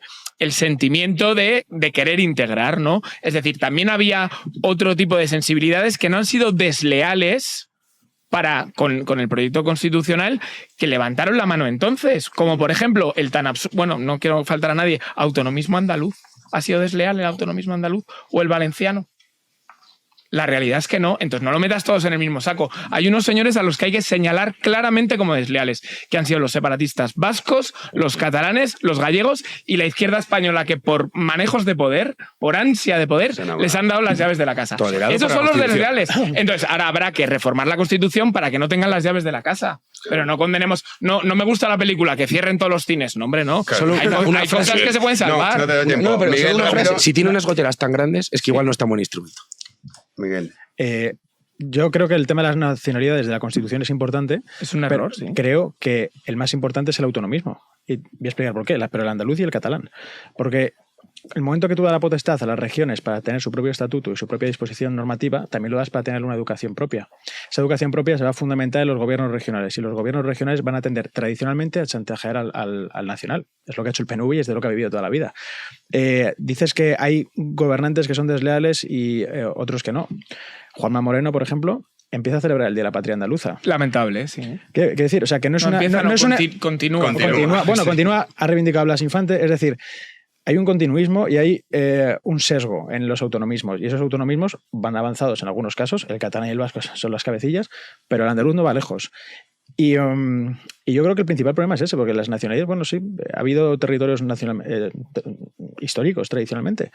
sentimiento de querer integrar, ¿no? Es decir, también había otro tipo de sensibilidades que no han sido desleales con el proyecto constitucional, que levantaron la mano entonces, como por ejemplo el tan bueno, no quiero faltar a nadie, autonomismo andaluz. ¿Ha sido desleal el autonomismo andaluz o el valenciano? La realidad es que no, entonces no lo metas todos en el mismo saco. Hay unos señores a los que hay que señalar claramente como desleales, que han sido los separatistas vascos, los catalanes, los gallegos y la izquierda española, que por manejos de poder, por ansia de poder, les han dado las llaves de la casa. Esos son los desleales. Entonces ahora habrá que reformar la Constitución para que no tengan las llaves de la casa. Pero no condenemos... No me gusta la película, que cierren todos los cines. No, hombre, no. Solo hay cosas que se pueden salvar. No te doy tiempo. No, pero Miguel, solo una frase. Si tiene unas goteras tan grandes, es que igual no es tan buen instrumento. Miguel. Yo creo que el tema de las nacionalidades de la Constitución es importante. Es un error, sí. Creo que el más importante es el autonomismo. Y voy a explicar por qué, pero el andaluz y el catalán. Porque el momento que tú das la potestad a las regiones para tener su propio estatuto y su propia disposición normativa, también lo das para tener una educación propia. Esa educación propia se va a fundamentar en los gobiernos regionales, y los gobiernos regionales van a tender tradicionalmente a chantajear al nacional. Es lo que ha hecho el PNV y es de lo que ha vivido toda la vida. Dices que hay gobernantes que son desleales y otros que no. Juanma Moreno, por ejemplo, empieza a celebrar el Día de la Patria Andaluza. Lamentable, sí. ¿Qué decir? O sea, que no es una... Continúa. Continúa, ha reivindicado a Blas Infante, es decir... Hay un continuismo y hay un sesgo en los autonomismos, y esos autonomismos van avanzados en algunos casos. El catalán y el vasco son las cabecillas, pero el andaluz no va lejos. Y yo creo que el principal problema es ese, porque las nacionalidades, bueno, sí, ha habido territorios históricos tradicionalmente.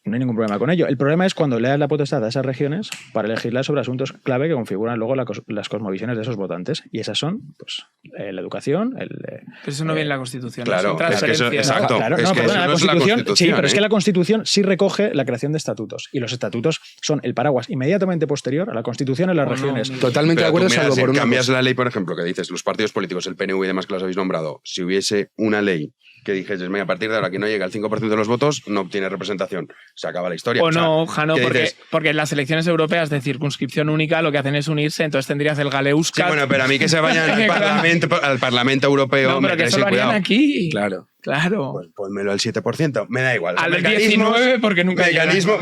No hay ningún problema con ello. El problema es cuando le das la potestad a esas regiones para legislar sobre asuntos clave que configuran luego las cosmovisiones de esos votantes. Y esas son, pues, la educación, Pero eso no viene en la Constitución. Claro, es que eso, exacto. Claro, es que eso la no es la Constitución. Sí, pero es que la Constitución sí recoge la creación de estatutos. Y los estatutos son el paraguas inmediatamente posterior a la Constitución en las regiones. Totalmente de acuerdo, salvo por una cambias cosa. la ley, por ejemplo, que dices, los partidos políticos, el PNV y demás que los habéis nombrado, si hubiese una ley que dijese, a partir de ahora que no llega al 5% de los votos, no obtiene representación. Se acaba la historia. O no, Jano, dices? porque en las elecciones europeas de circunscripción única lo que hacen es unirse, entonces tendrías el Galeuscat. Sí, bueno, pero a mí que se vayan al Parlamento Europeo... No, pero que eso lo harían aquí. Claro. Pues ponmelo al 7%. Me da igual. Al 19, porque nunca...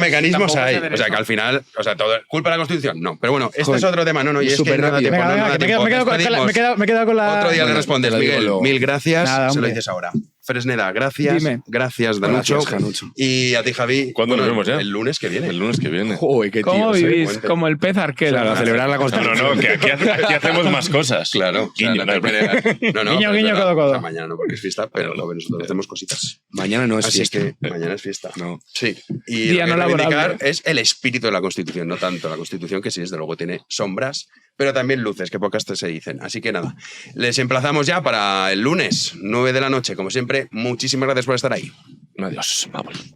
Mecanismos hay. O sea, que al final... O sea, todo, ¿culpa de la Constitución? No. Pero bueno, este es otro tema. No, y es que no da tiempo. Me he quedado con la... Otro día le respondes, Miguel. Mil gracias. Nada, se lo hombre. dices ahora. Fresneda, gracias. Dime. Gracias, Danucho. Gracias, Janucho. Y a ti, Javi. ¿Cuándo nos vemos ya? El lunes que viene. El lunes que viene. Joder, qué ¿Cómo tíos, vivís? Cuente. Como el pez arquero. Claro, a celebrar la No, Constitución. que aquí hacemos más cosas. Claro. Guiño, no, no, Guiño, pero es guiño, verdad. codo, codo. O sea, mañana no, porque es fiesta, pero nosotros hacemos cositas. Mañana no es Así fiesta. que mañana es fiesta. No. Sí. Y Día lo no que hay que reivindicar laborable. es el espíritu de la Constitución, no tanto la Constitución, que sí, desde luego tiene sombras, pero también luces, que pocas se dicen. Así que nada, les emplazamos ya para el lunes, 9 de la noche. Como siempre, muchísimas gracias por estar ahí. Adiós. Vamos.